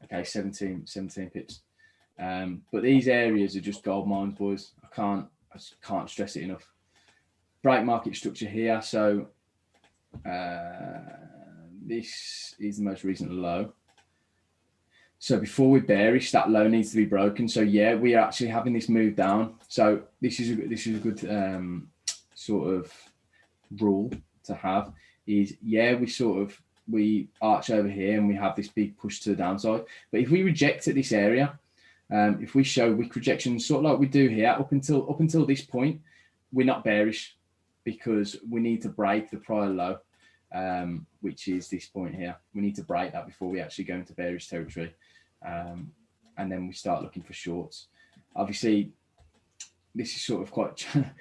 Okay, 17 pips. But these areas are just gold mines, boys. I just can't stress it enough. Break market structure here. So this is the most recent low. So before we bearish, that low needs to be broken. So yeah, we are actually having this move down. So this is a good sort of rule to have. Is yeah, we arch over here and we have this big push to the downside. But if we reject at this area, if we show wick rejection, sort of like we do here, up until this point, we're not bearish because we need to break the prior low, which is this point here. We need to break that before we actually go into bearish territory, and then we start looking for shorts. Obviously, this is sort of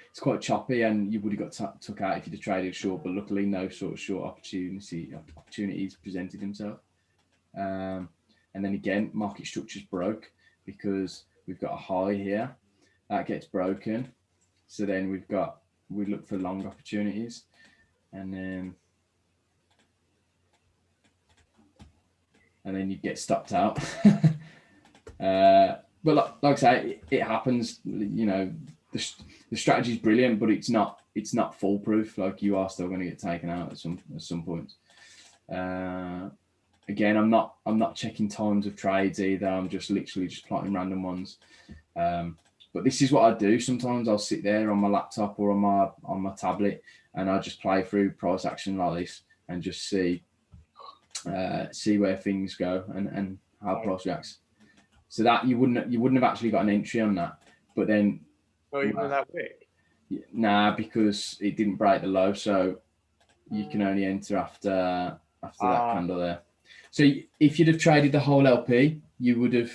it's quite choppy, and you would have got took out if you'd have traded short, but luckily no sort of short opportunities presented themselves. And then again, market structure's broke because we've got a high here that gets broken. So then we look for long opportunities, and then you get stopped out. But like I say, it happens. You know, the strategy is brilliant, but it's not foolproof. Like, you are still going to get taken out at some point. Again, I'm not checking times of trades either. I'm just literally just plotting random ones. But this is what I do. Sometimes I'll sit there on my laptop or on my tablet, and I just play through price action like this and just see where things go and how price reacts. So that you wouldn't have actually got an entry on that. But then, not even that wick. Nah, because it didn't break the low, so you can only enter after that candle there. So if you'd have traded the whole LP, you would have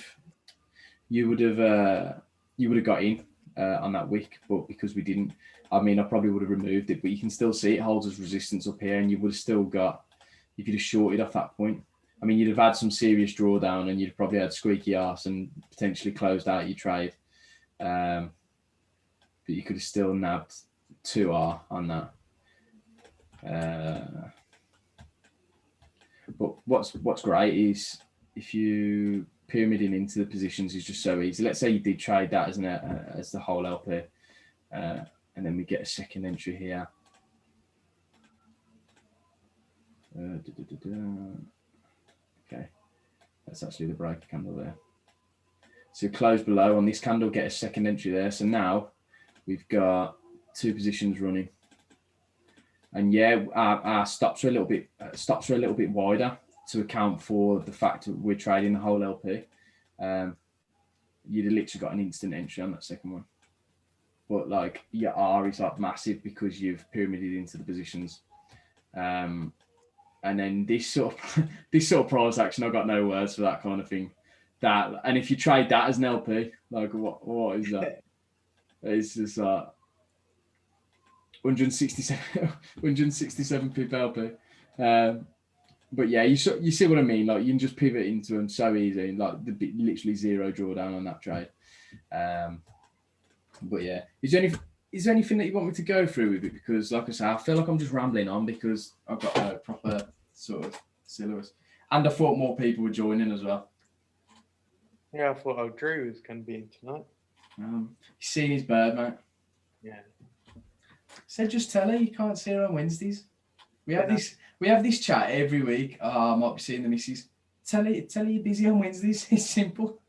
got in on that wick, but because we didn't, I probably would have removed it, but you can still see it holds as resistance up here, and you would have still got, if you'd have shorted off that point, you'd have had some serious drawdown, and you'd have probably had squeaky arse and potentially closed out your trade. But you could have still nabbed 2R on that. But what's great is if you pyramiding into the positions is just so easy. Let's say you did trade that as the whole LP, and then we get a second entry here. Okay, that's actually the breaker candle there. So close below on this candle, get a second entry there. So now we've got 2 positions running, and yeah, our stops are a little bit wider to account for the fact that we're trading the whole LP. You'd have literally got an instant entry on that second one, but like your R is like massive because you've pyramided into the positions. And then this sort of price action, I've got no words for that kind of thing. And if you trade that as an LP, like what is that? It's just 167 pip LP. But yeah, you see what I mean. Like, you can just pivot into them so easy. Like, literally zero drawdown on that trade. But yeah, is there anything that you want me to go through with it? Because like I say, I feel like I'm just rambling on because I've got a proper sort of syllabus, and I thought more people were joining as well. Yeah, I thought Drew was going to be in tonight. He's seen his bird, mate. Yeah. So just tell her you can't see her on Wednesdays. We have this chat every week. I might be seeing the missus. Tell her you're busy on Wednesdays. It's simple.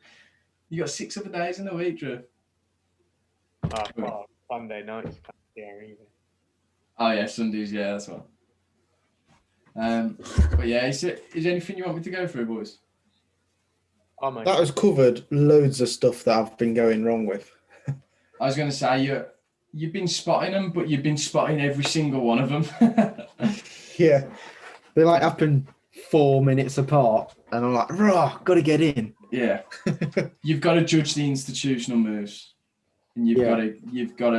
You got 6 other days in the week, Drew. Oh, well, Sunday nights can't see her either. Oh yeah, Sundays, yeah, that's one. But yeah, is there anything you want me to go through, boys? I'm okay. That has covered loads of stuff that I've been going wrong with. I was going to say you've been spotting them, but you've been spotting every single one of them. Yeah, they like happen 4 minutes apart, and I'm like, raw, got to get in. Yeah, you've got to judge the institutional moves, and you've got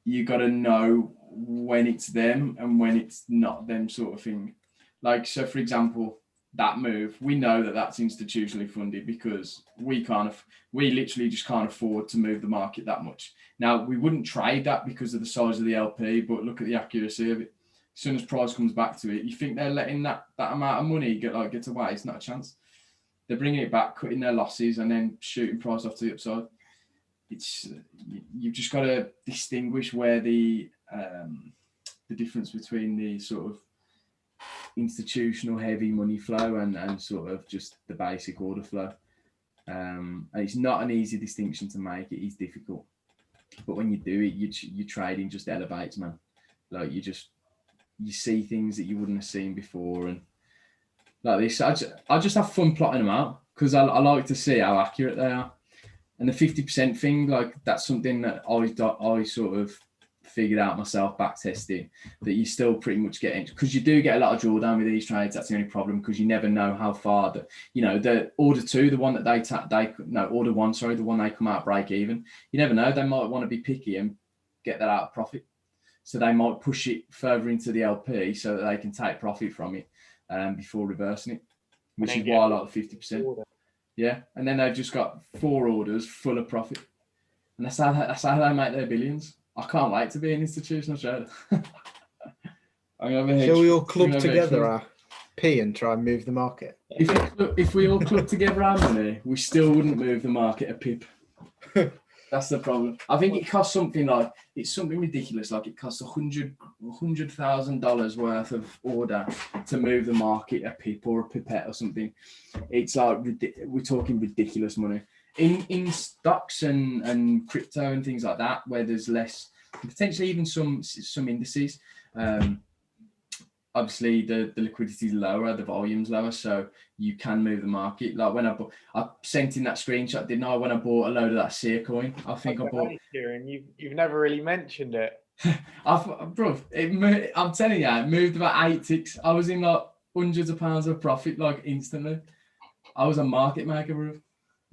to know when it's them and when it's not them, sort of thing. Like, so for example, that move, we know that that's institutionally funded because we literally just can't afford to move the market that much. Now, we wouldn't trade that because of the size of the LP, but look at the accuracy of it. As soon as price comes back to it, you think they're letting that amount of money get away? It's not a chance. They're bringing it back, cutting their losses, and then shooting price off to the upside. You've just got to distinguish where the difference between the sort of institutional heavy money flow and sort of just the basic order flow. And it's not an easy distinction to make. It is difficult, but when you do it, your trading just elevates, man. Like you see things that you wouldn't have seen before, and like this. I just have fun plotting them out because I like to see how accurate they are. And the 50% thing, like that's something that I sort of figured out myself back testing, that you still pretty much get in, because you do get a lot of drawdown with these trades. That's the only problem, because you never know how far the order two, the one that order one, sorry, the one they come out break even. You never know. They might want to be picky and get that out of profit. So they might push it further into the LP so that they can take profit from it before reversing it, which is why I like the 50%. Yeah, and then they've just got 4 orders full of profit, and that's how they make their billions. I can't wait to be an institutional trader. Shall we all club together our P and try and move the market? If we all club together our money, we still wouldn't move the market a pip. That's the problem. I think it costs something ridiculous. Like it costs $100,000 worth of order to move the market a pip or a pipette or something. It's like we're talking ridiculous money. In stocks and crypto and things like that, where there's less, potentially even some indices. Obviously, the liquidity is lower, the volume's lower, so you can move the market. Like when I sent in that screenshot, didn't I? When I bought a load of that SEER coin, I bought. And you've never really mentioned it. I'm telling you, it moved about 8 ticks. I was in like hundreds of pounds of profit like instantly. I was a market maker, bro.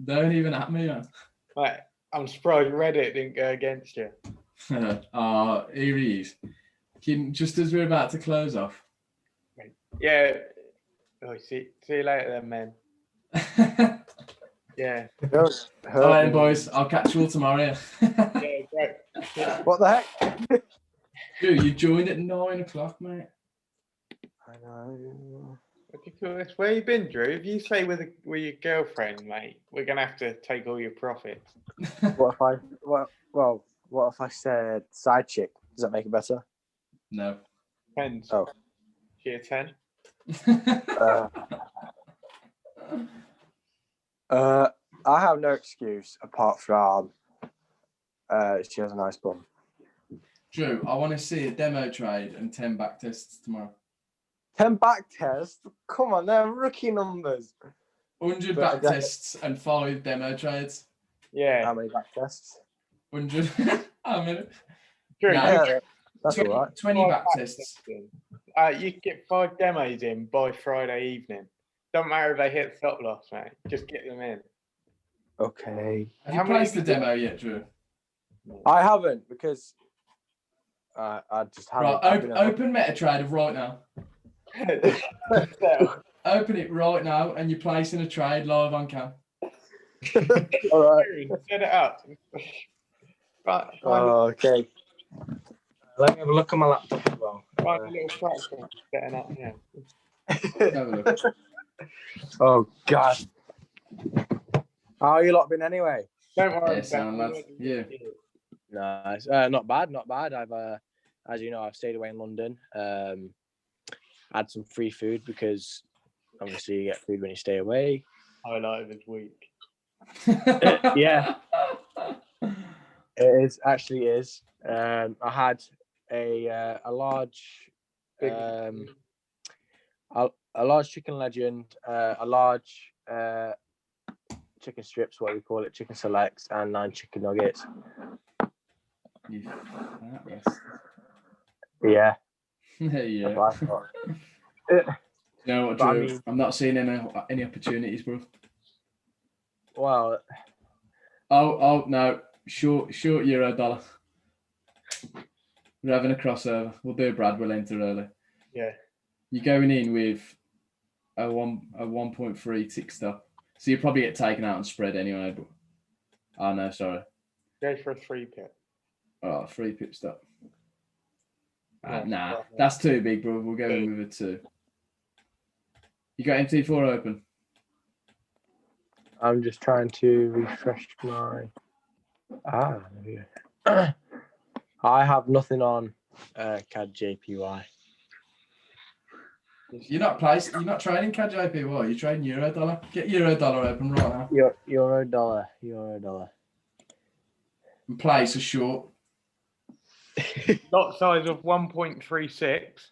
Don't even at me, man. Like, I'm surprised Reddit didn't go against you. Here he is. Just as we're about to close off. Yeah. Oh, see you later then, man. Yeah. All right, boys. I'll catch you all tomorrow. Yeah, great. What the heck? Dude, you joined at 9 o'clock, mate. I know. What do you call this? Where you been, Drew? If you stay with your girlfriend, mate, we're gonna have to take all your profits. What if I said side chick? Does that make it better? No. Depends. Oh. She a 10? I have no excuse apart from she has a nice bum. Drew, I want to see a demo trade and 10 back tests tomorrow. 10 back tests? Come on, they're rookie numbers. 100 back tests and 5 demo trades. Yeah. How many back tests? 100. How many? Drew, Yeah, that's 20, all right. 20 back tests. You can get 5 demos in by Friday evening. Don't matter if they hit stop loss, mate. Just get them in. Okay. Have you placed the demo yet, Drew? I haven't because I just haven't. Right, open MetaTrader right now. Open it right now, and you're placing a trade live on cam. All right. Set it up. Right. Okay. Let me have a look at my laptop as well. Find a little platform setting up here. Have a look. Oh God. How you lot been anyway? Don't worry. Yeah, sound lads. Yeah. Nice. Not bad. I've as you know, I've stayed away in London. Had some free food because obviously you get food when you stay away. Highlight of this week. Yeah. It is actually is. I had a large a large chicken legend, a large chicken strips, what we call it, chicken selects, and 9 chicken nuggets. You fat bastard. Yeah. Yeah. That's what I thought. You know what, But I Drew? mean- I'm not seeing any opportunities, bro. Well, Oh no, short euro dollar. We're having a crossover. We'll do a Bradwell enter early. Yeah. You're going in with a 1.3 tick stop, so you probably get taken out and spread anyway. But oh no, sorry. Go for a 3-pip. Oh, 3 pip stop. Yeah, Nah, right. that's too big, bro. We'll go in with a 2. You got MT4 open? I'm just trying to refresh my. There we go. I have nothing on CAD JPY. You're not trading CAD JPY. You're trading euro dollar. Get euro dollar open right now. Euro dollar. And place a short. Lot size of 1.36.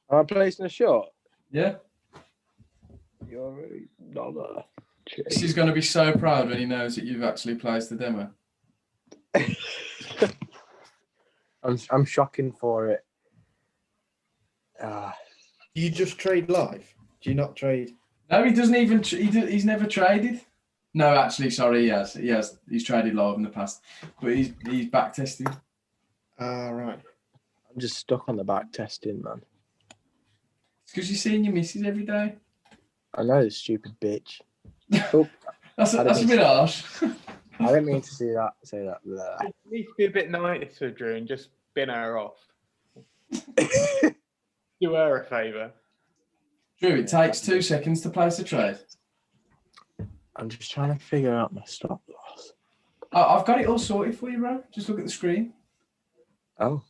Am I placing a short? Yeah. Euro dollar. He's going to be so proud when he knows that you've actually placed the demo. I'm shocking for it. Do you just trade live? Do you not trade? No, he doesn't even. He's never traded. No, actually, sorry, he has. He's traded live in the past, but he's back testing. Right. I'm just stuck on the back testing, man. It's because you're seeing your missus every day. I know this stupid bitch. Oh, That's a bit harsh. I didn't mean to say that. Blah. It needs to be a bit nicer, Drew, and just bin her off. Do her a favour. Drew, it takes 2 seconds to place a trade. I'm just trying to figure out my stop loss. I've got it all sorted for you, bro. Just look at the screen. Oh.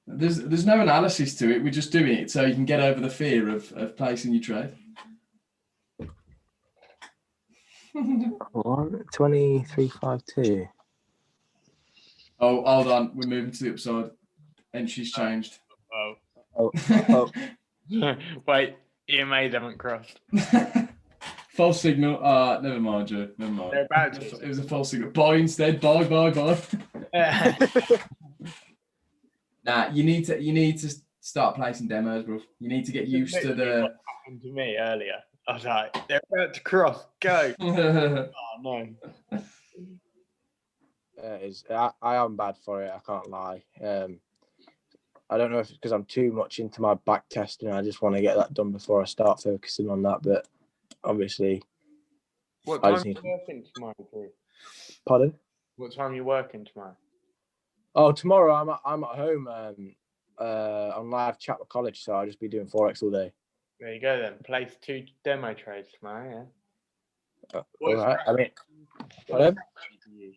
There's no analysis to it. We're just doing it so you can get over the fear of placing your trade. 2352. Oh, hold on. We're moving to the upside. Entry's changed. Oh. Wait, EMAs haven't crossed. False signal. Never mind, Joe. Never mind. They're about to. It was a false signal. Buy instead. Buy. Nah, you need to start placing demos, bro. You need to get used to the. What happened to me earlier? I was like, they're about to cross. Go. Oh no. I am bad for it. I can't lie. I don't know if it's because I'm too much into my back testing. I just want to get that done before I start focusing on that. But obviously, What I time just are you need- working tomorrow, Drew? pardon? What time are you working tomorrow? Oh, tomorrow I'm at home on live chat with college, so I'll just be doing Forex all day. There you go then. Place 2 demo trades tomorrow, yeah. All right. I mean, What pardon? strategy do you use?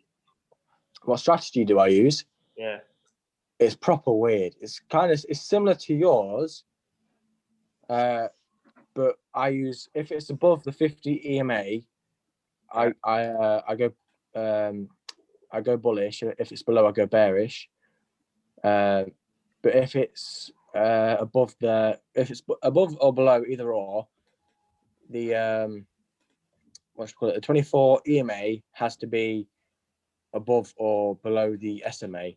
What strategy do I use? Yeah. It's proper weird. It's similar to yours, but I use, if it's above the 50 EMA, I go bullish. If it's below, I go bearish. But if it's above or below, either or, the the 24 EMA has to be above or below the SMA.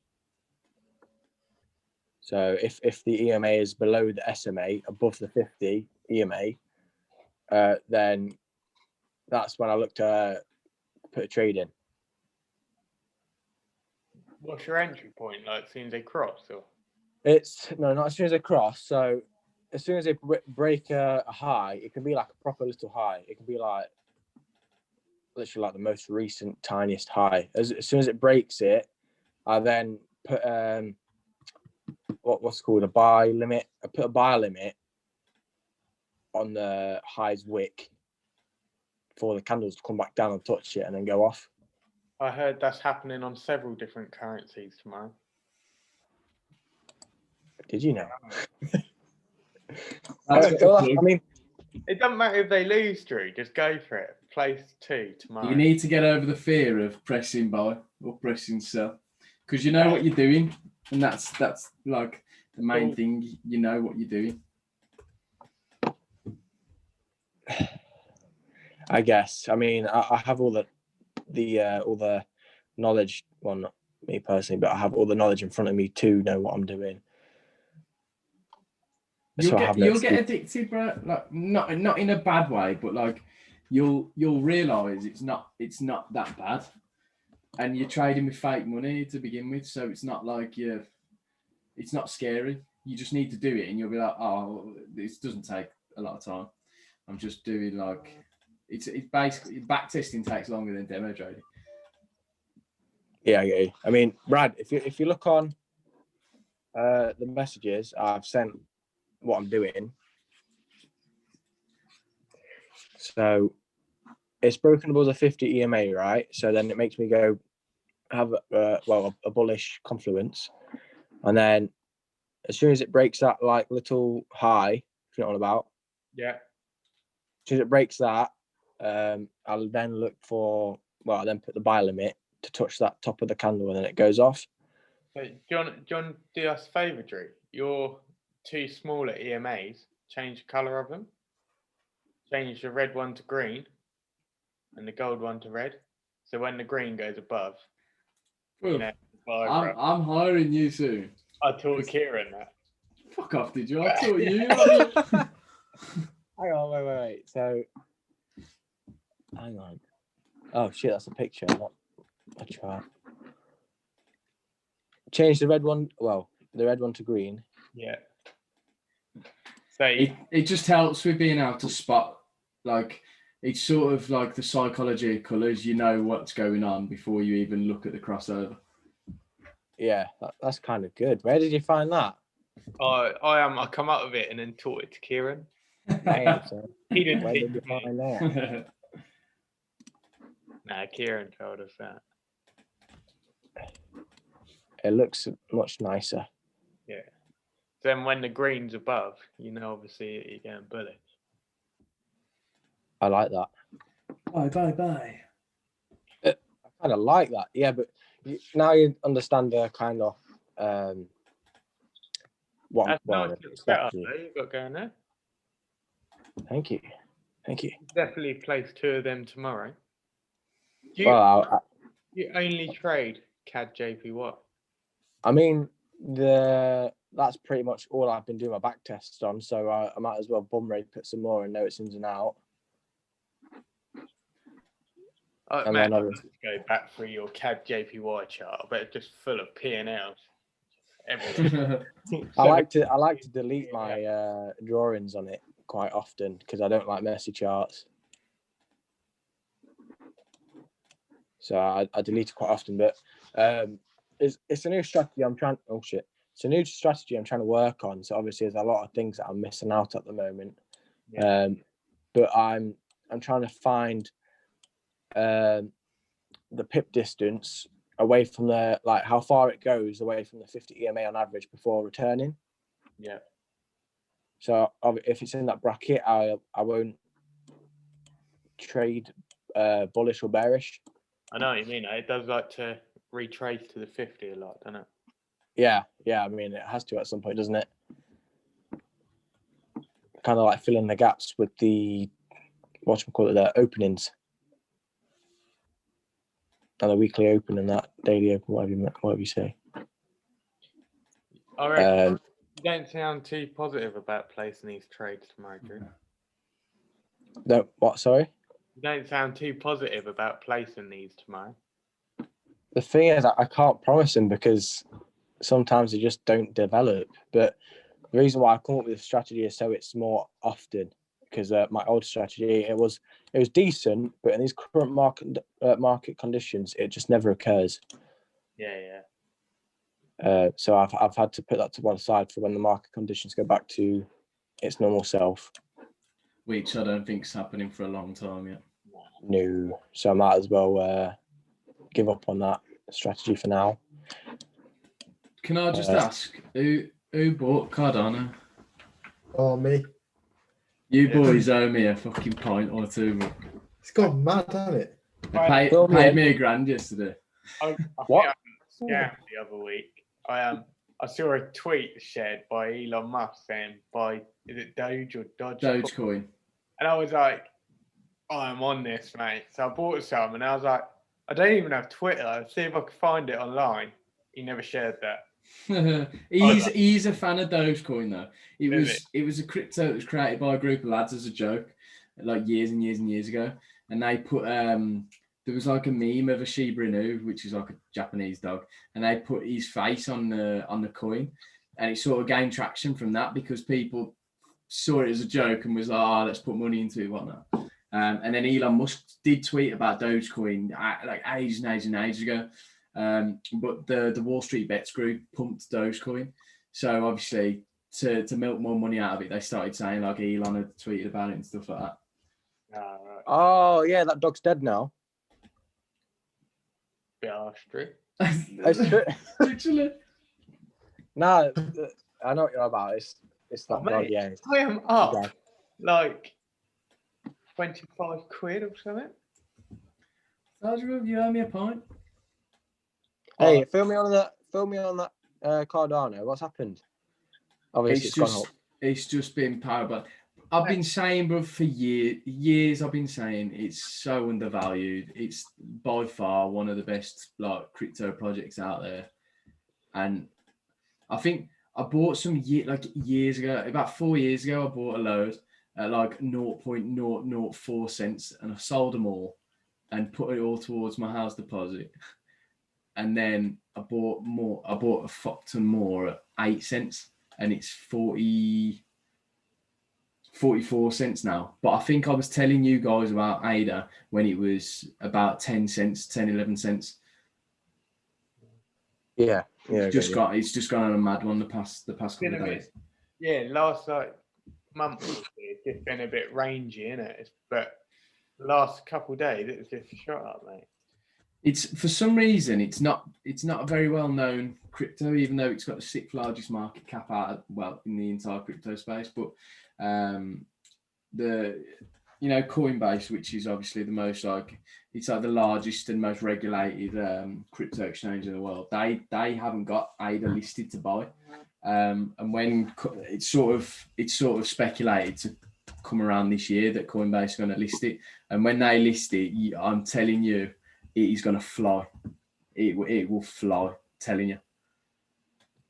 So if the EMA is below the SMA, above the 50 EMA, then that's when I look to put a trade in. What's your entry point? Like, as soon as they cross, or? It's not as soon as they cross. So as soon as they break a high, it can be like a proper little high. It can be like literally like the most recent tiniest high. As soon as it breaks it, I then put what's called a buy limit. I put a buy limit on the high's wick for the candles to come back down and touch it and then go off. I heard that's happening on several different currencies tomorrow. Did you know? That's I mean, It doesn't matter if they lose, Drew. Just go for it. Place 2 tomorrow. You need to get over the fear of pressing buy or pressing sell, because you know what you're doing, and that's like the main thing. You know what you're doing. I guess. I mean, I have all the knowledge. Well, not me personally, but I have all the knowledge in front of me to know what I'm doing. You'll get addicted, bro. Like not in a bad way, but like you'll realise it's not that bad, and you're trading with fake money to begin with, so it's not like it's not scary. You just need to do it, and you'll be like, oh, this doesn't take a lot of time. I'm just doing like it's basically back testing takes longer than demo trading. Yeah, I mean, Brad, if you look on the messages I've sent, what I'm doing. So it's broken above the 50 EMA, right? So then it makes me go have a bullish confluence, and then as soon as it breaks that like little high, if you know what I'm about, Yeah. as soon as it breaks that, I'll then look for I'll then put the buy limit to touch that top of the candle, and then it goes off. So John, do us a favour, Drew. Your two smaller EMAs, change the colour of them. Change the red one to green and the gold one to red. So when the green goes above, I'm hiring you soon. I taught Kieran that. Fuck off, did you? I taught you. Hang on, wait. So, hang on. Oh shit, that's a picture, not a chart. Change the red one. Well, the red one to green. Yeah. So it just helps with being able to spot, like, it's sort of like the psychology of colours. You know what's going on before you even look at the crossover. Yeah, that's kind of good. Where did you find that? I come out of it and then taught it to Kieran. He didn't Where teach did you me. find that? Nah, Kieran told us that. It looks much nicer. Yeah. Then when the green's above, obviously you're getting bullish. I like that. Bye. I kind of like that. Yeah, but now you understand the kind of That's nice setup you've got going there. Thank you. Definitely place two of them tomorrow. You only trade CAD JPY. I mean, that's pretty much all I've been doing my back tests on, so I might as well bum rate put some more and know its ins and out. And man, I just go back through your CAD JPY chart, but it's just full of P&Ls. I like to delete my drawings on it quite often because I don't like messy charts. So I delete it quite often, but it's a new strategy I'm trying. Oh shit! It's a new strategy I'm trying to work on. So obviously, there's a lot of things that I'm missing out at the moment. Yeah. But I'm trying to find the pip distance away from how far it goes away from the 50 EMA on average before returning. Yeah. So if it's in that bracket, I won't trade bullish or bearish. I know what you mean. It does like to retrace to the 50 a lot, doesn't it? Yeah. I mean, it has to at some point, doesn't it? Kind of like filling the gaps with the the openings, and the weekly open and that daily open, whatever you say. All right. You don't sound too positive about placing these trades tomorrow, Drew. No, what? Sorry. You don't sound too positive about placing these tomorrow. The thing is, I can't promise them because sometimes they just don't develop. But the reason why I come up with a strategy is so it's more often. Because my old strategy, it was decent, but in these current market conditions, it just never occurs. Yeah. So I've had to put that to one side for when the market conditions go back to its normal self. Which I don't think is happening for a long time yet. No, so I might as well give up on that strategy for now. Can I just ask who bought Cardano? Oh, me. You boys owe me a fucking pint or two. It's gone mad, hasn't it? Paid me $1,000 yesterday. What? Scammed the other week. I saw a tweet shared by Elon Musk saying is it Doge or Dodge? Dogecoin. And I was like, oh, I'm on this, mate. So I bought some, and I was like, I don't even have Twitter. I'll see if I can find it online. He never shared that. he's a fan of Dogecoin though. Is It was a crypto that was created by a group of lads as a joke, like years and years and years ago. And they put there was like a meme of a Shiba Inu, which is like a Japanese dog, and they put his face on the coin, and it sort of gained traction from that because people saw it as a joke and was like, oh, let's put money into it, whatnot. And then Elon Musk did tweet about Dogecoin like ages and ages and ages ago. But the Wall Street Bets group pumped Dogecoin. So obviously to milk more money out of it, they started saying like Elon had tweeted about it and stuff like that. Right. Oh yeah, that dog's dead now. Bit archery. It's true. Literally. No, I know what you're about. It's that Oh, dog. mate, Yeah. I am up Okay. like 25 quid or something. Sergeant, you owe me a pint. Hey, fill me on that Cardano. What's happened? Obviously, it's gone up. It's just been powered. I've been saying, bro, for years. I've been saying it's so undervalued. It's by far one of the best like crypto projects out there, and I think I bought some years ago, about 4 years ago. I bought a load at like 0.004 cents, and I sold them all, and put it all towards my house deposit. And then I bought more. I bought a fuck ton more at 8 cents, and it's 44 cents now. But I think I was telling you guys about ADA when it was about 10 cents, 10, 11 cents. Yeah. It's just gone on a mad one the past couple of days. Yeah, last like month or two, it's just been a bit rangy, innit? But the last couple of days, it's just shot up, mate. It's for some reason it's not a very well known crypto, even though it's got the 6th largest market cap in the entire crypto space. But Coinbase, which is obviously the most it's like the largest and most regulated crypto exchange in the world. They haven't got ADA listed to buy, and when it's sort of speculated to come around this year that Coinbase is going to list it, and when they list it, I'm telling you, it is going to fly. It will fly. Telling you.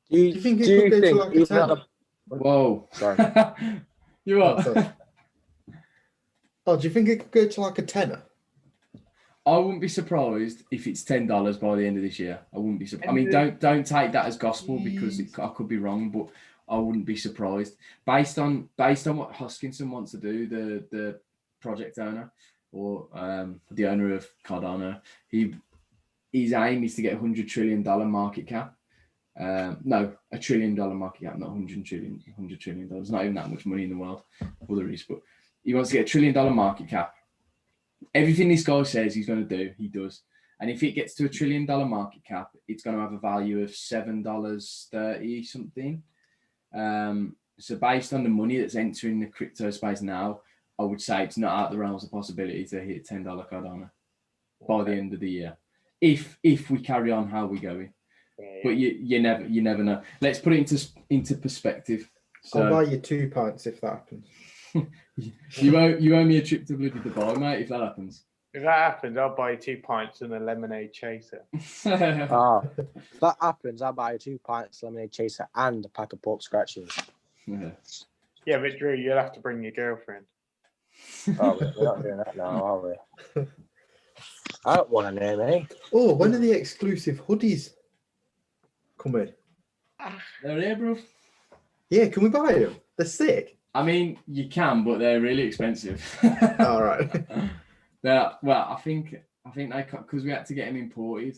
Do you think it could go to like a 10? Whoa! Sorry. You are. Oh, do you think it could go to like a tenner? I wouldn't be surprised if it's $10 by the end of this year. I wouldn't be surprised. I mean, don't take that as gospel because I could be wrong, but I wouldn't be surprised based on what Hoskinson wants to do. The project owner or the owner of Cardano, his aim is to get $100 trillion market cap. No, $1 trillion market cap, not $100 trillion. There's not even that much money in the world. Well, there is, but he wants to get $1 trillion market cap. Everything this guy says he's going to do, he does. And if it gets to $1 trillion market cap, it's going to have a value of $7.30 something. So based on the money that's entering the crypto space now, I would say it's not out of the realms of possibility to hit $10 Cardano by the end of the year, if we carry on how we're going. Yeah. But you never know. Let's put it into perspective. So, I'll buy you 2 pints if that happens. you owe me a trip to bloody Dubai, mate. If that happens. If that happens, I'll buy you 2 pints and a lemonade chaser. If that happens, I'll buy you 2 pints, lemonade chaser, and a pack of pork scratchers. Yeah, but Drew, you'll have to bring your girlfriend. Oh, we're not doing that now, are we? I don't want to know, mate. Oh, when are the exclusive hoodies coming? They're here, bro. Yeah, can we buy them? They're sick. I mean, you can, but they're really expensive. All right. I think they, because we had to get them imported,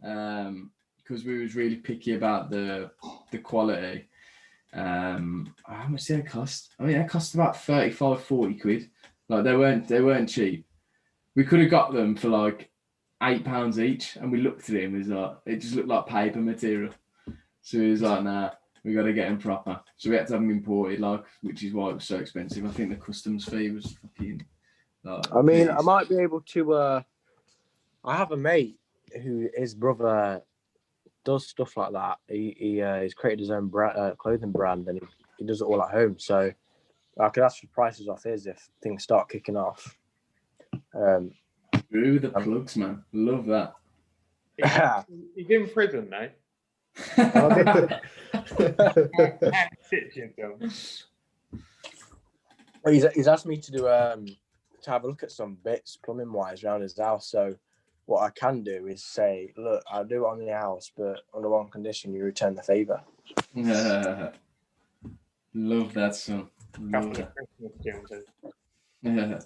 because we was really picky about the quality. How much did they cost? I mean, they cost about 35, 40 quid. Like they weren't cheap. We could have got them for like £8 each, and we looked at it and it was like, it just looked like paper material. So it was like, nah, we got to get them proper. So we had to have them imported, which is why it was so expensive. I think the customs fee was fucking. I mean, I might be able to. I have a mate who his brother does stuff like that. He's created his own clothing brand, and he does it all at home. So I could ask for prices off his if things start kicking off. Through the plugs, man. Love that. He's in prison now. Well, he's asked me to do to have a look at some bits plumbing wise around his house. So what I can do is say, look, I'll do it on the house, but under one condition: you return the favour. Love that, son. Love Couple that. of Christmas gym too. Yeah.